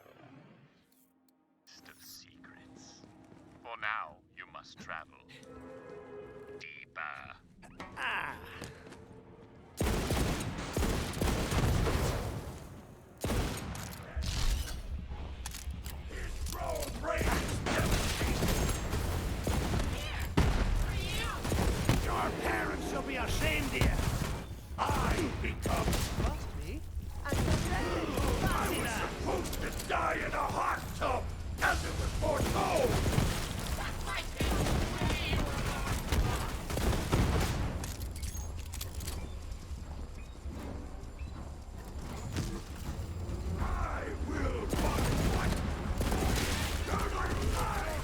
of secrets. For now, you must travel deeper. Ah! Your parents shall be ashamed of you. I become. What, me? I was supposed to die in a hot tub, as it was foretold. I will find what. Turn on light.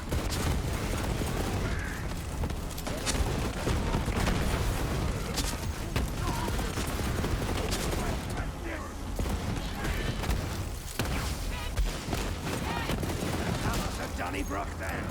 Donnybrook, then.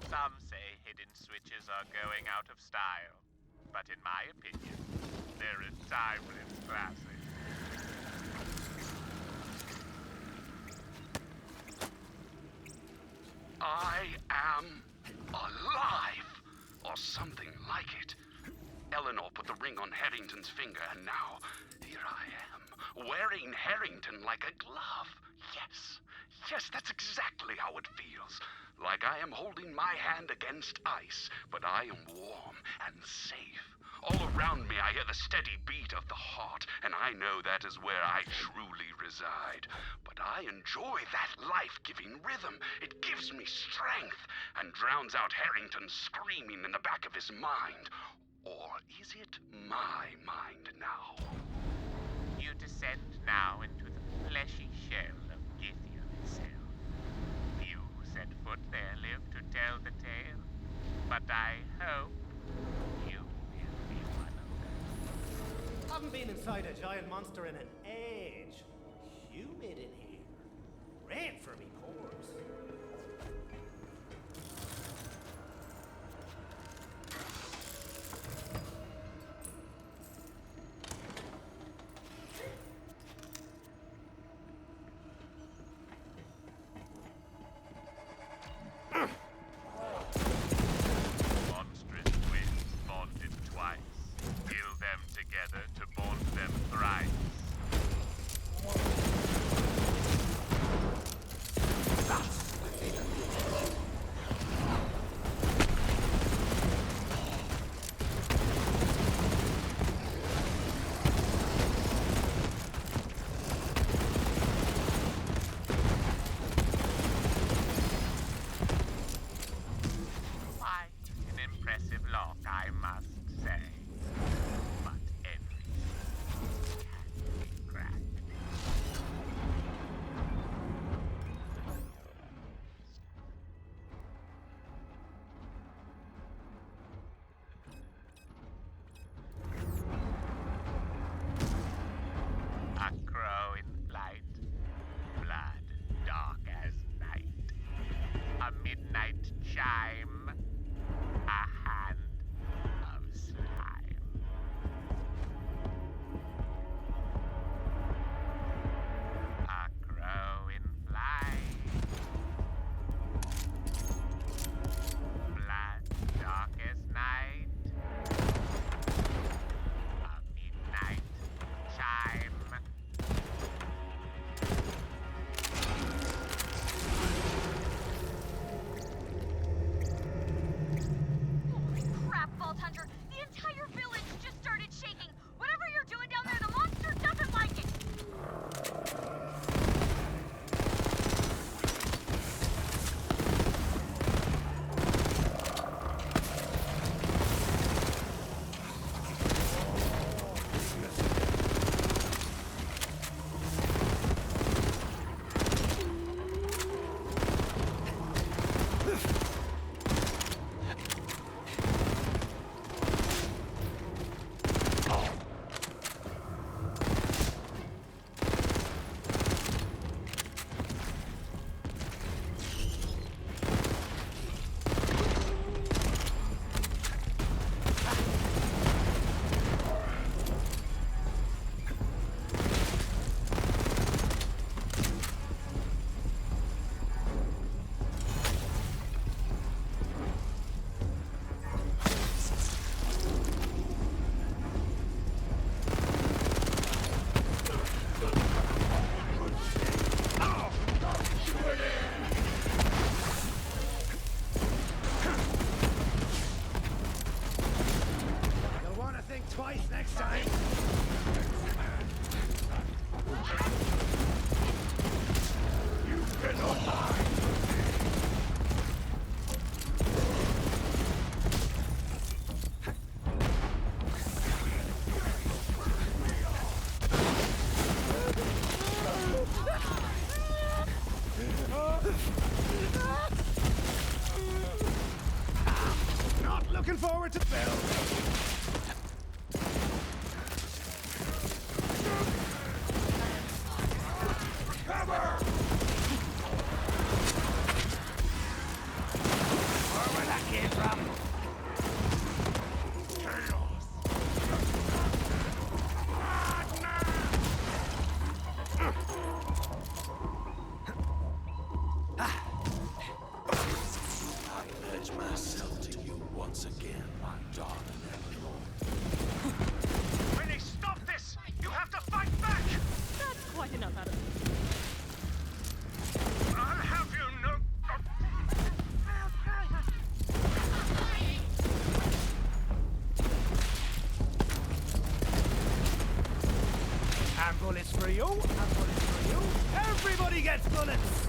Some say hidden switches are going out of style, but in my opinion, they're a timeless classic. I am alive, or something like it. Eleanor put the ring on Harrington's finger, and now here I am, wearing Harrington like a glove. Yes, that's exactly how it feels. Like I am holding my hand against ice, but I am warm and safe. All around me I hear the steady beat of the heart, and I know that is where I truly reside. But I enjoy that life-giving rhythm. It gives me strength and drowns out Harrington screaming in the back of his mind. Or is it my mind now? You descend now into the fleshy shell of Githia itself. You who set foot there live to tell the tale, but I hope you will be one of them. Haven't been inside a giant monster in an age. Humid in here. Red for me pores. together to bond them thrice. Quite an impressive lock, I must say. But every can be cracked. A crow in flight, blood dark as night, a midnight chime, a hand of slime. A crow in flight, blood dark as night, a midnight chime. Holy crap, Vault Hunter! The entire village just started shaking! Whatever you're doing down there, the monster doesn't like it! You'll want to think twice next time. You cannot hide. Not looking forward to Bill. Where that came from? I pledge myself to you once again, my darling Eleanor. Really, stop this! You have to fight back! That's quite enough out of me. I'll have you know. And bullets for you, and bullets for you. Everybody gets bullets!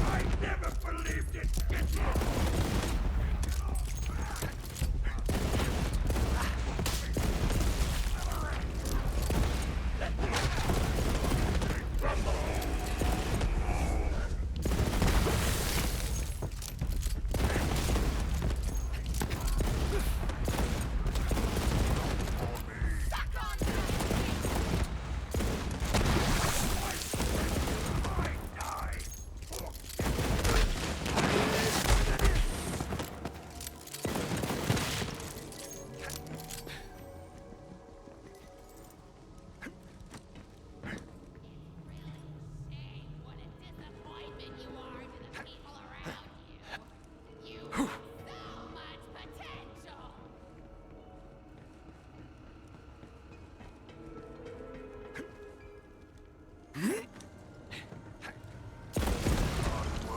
I never believed it.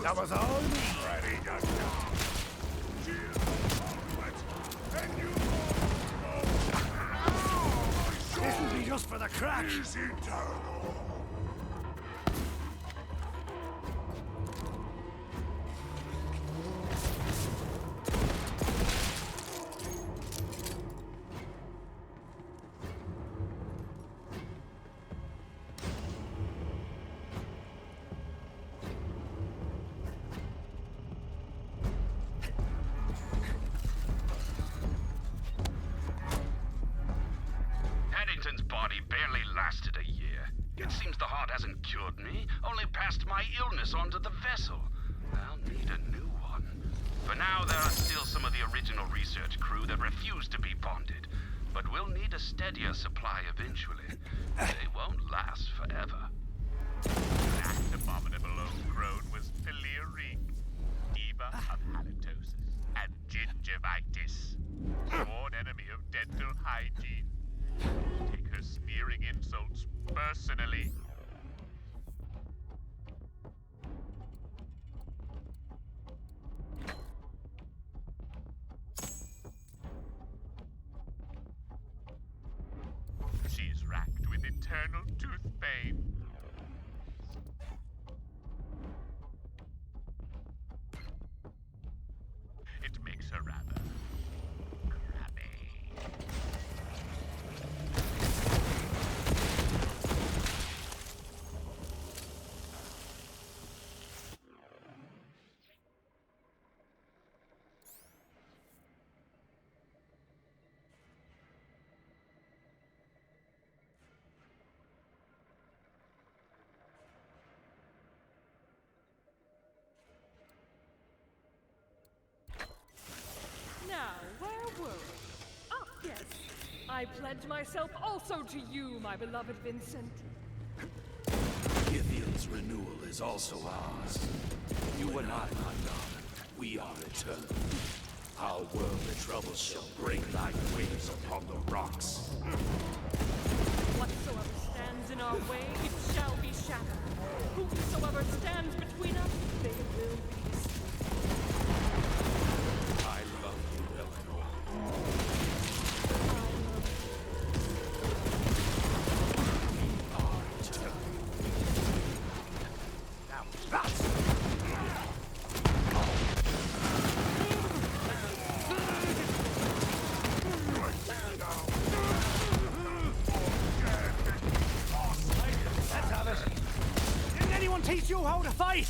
That was all me. Ready to die. And you this'll be just for the crack. Is eternal. Paddington's body barely lasted a year. It seems the heart hasn't cured me, only passed my illness onto the vessel. I'll need a new one. For now, there are still some of the original research crew that refuse to be bonded. But we'll need a steadier supply eventually. They won't last forever. That abominable old crone was Philiorique, diva of halitosis and gingivitis, sworn enemy of dental hygiene. Take her sneering insults personally. She's racked with eternal tooth pain. It makes her rather crabby. Now, where were we? Ah, yes. I pledge myself also to you, my beloved Vincent. Githyan's renewal is also ours. You and I, my darling, we are eternal. Our worldly troubles shall break like waves upon the rocks. Whatsoever stands in our way, it shall be shattered. Whosoever stands between us, they will be destroyed. I love you, Eleanor. We are eternal. Now that's Let's have it. Didn't anyone teach you how to fight?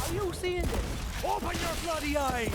Are you seeing this? Open your bloody eyes!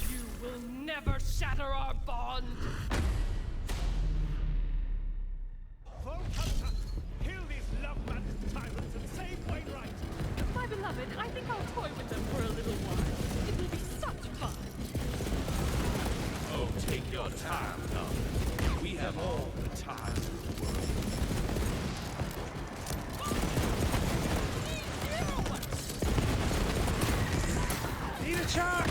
You will never shatter our bond. Kill these love-mad tyrants and save Wainwright! My beloved, I think I'll toy with them for a little while. It will be such fun. oh, take your time, darling. have all the time in the world. Need a charge!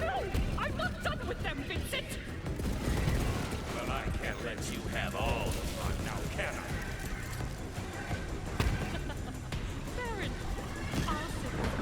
No! I'm not done with them, Vincent! Well, I can't let you have all the fun now, can I? Fair enough. I'll sit down.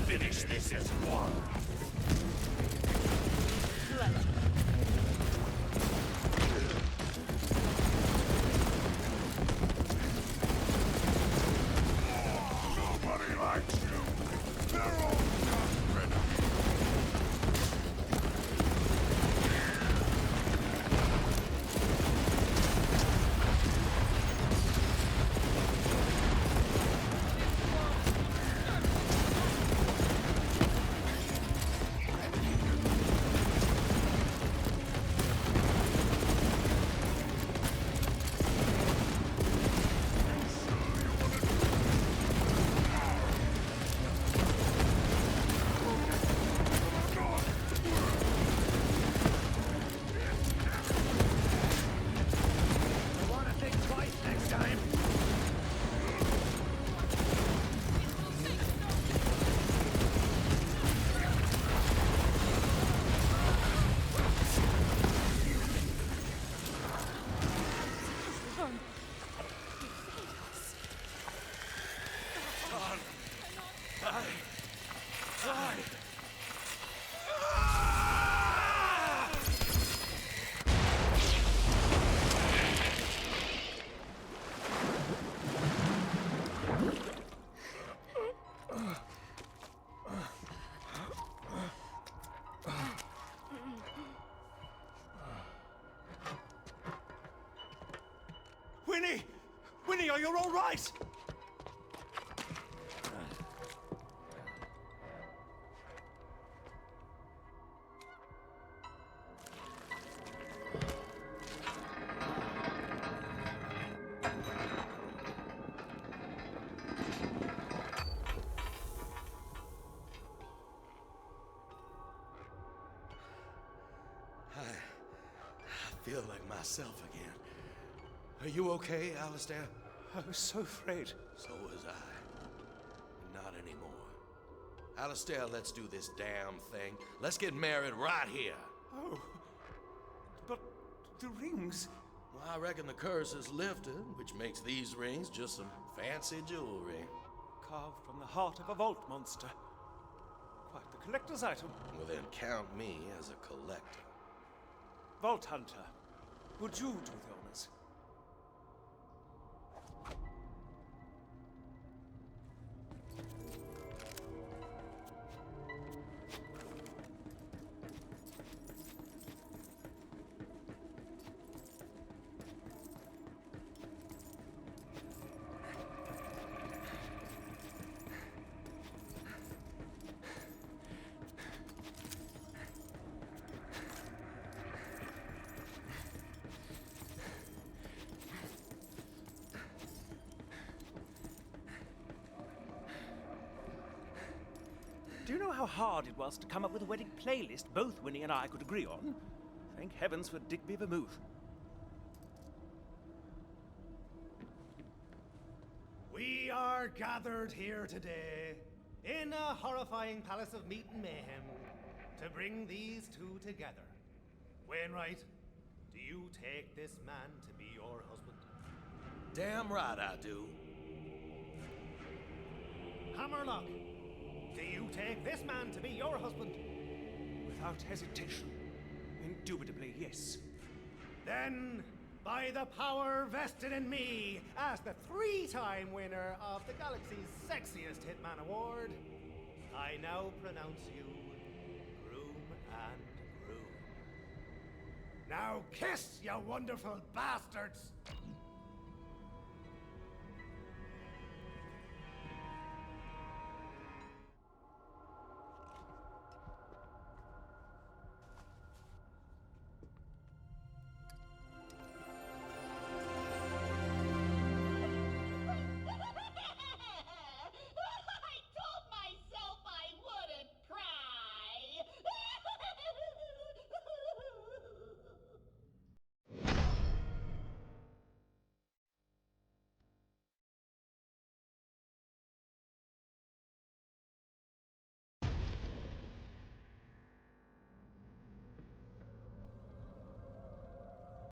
Finish this as one. Nobody likes you. They're all just ready. Winnie! Winnie, are you all right? I feel like myself again. Are you okay, Alistair? I was so afraid. So was I. Not anymore. Alistair, let's do this damn thing. Let's get married right here. Oh, but the rings... Well, I reckon the curse is lifted, which makes these rings just some fancy jewelry. Carved from the heart of a vault monster. Quite the collector's item. Well, then count me as a collector. Vault Hunter, would you do the honors? Do you know how hard it was to come up with a wedding playlist both Winnie and I could agree on? Thank heavens for Digby Vermouth. We are gathered here today in a horrifying palace of meat and mayhem to bring these two together. Wainwright, do you take this man to be your husband? Damn right I do. Hammerlock, do you take this man to be your husband? Without hesitation. Indubitably, yes. Then, by the power vested in me as the 3-time winner of the galaxy's sexiest Hitman Award, I now pronounce you groom and groom. Now kiss, you wonderful bastards!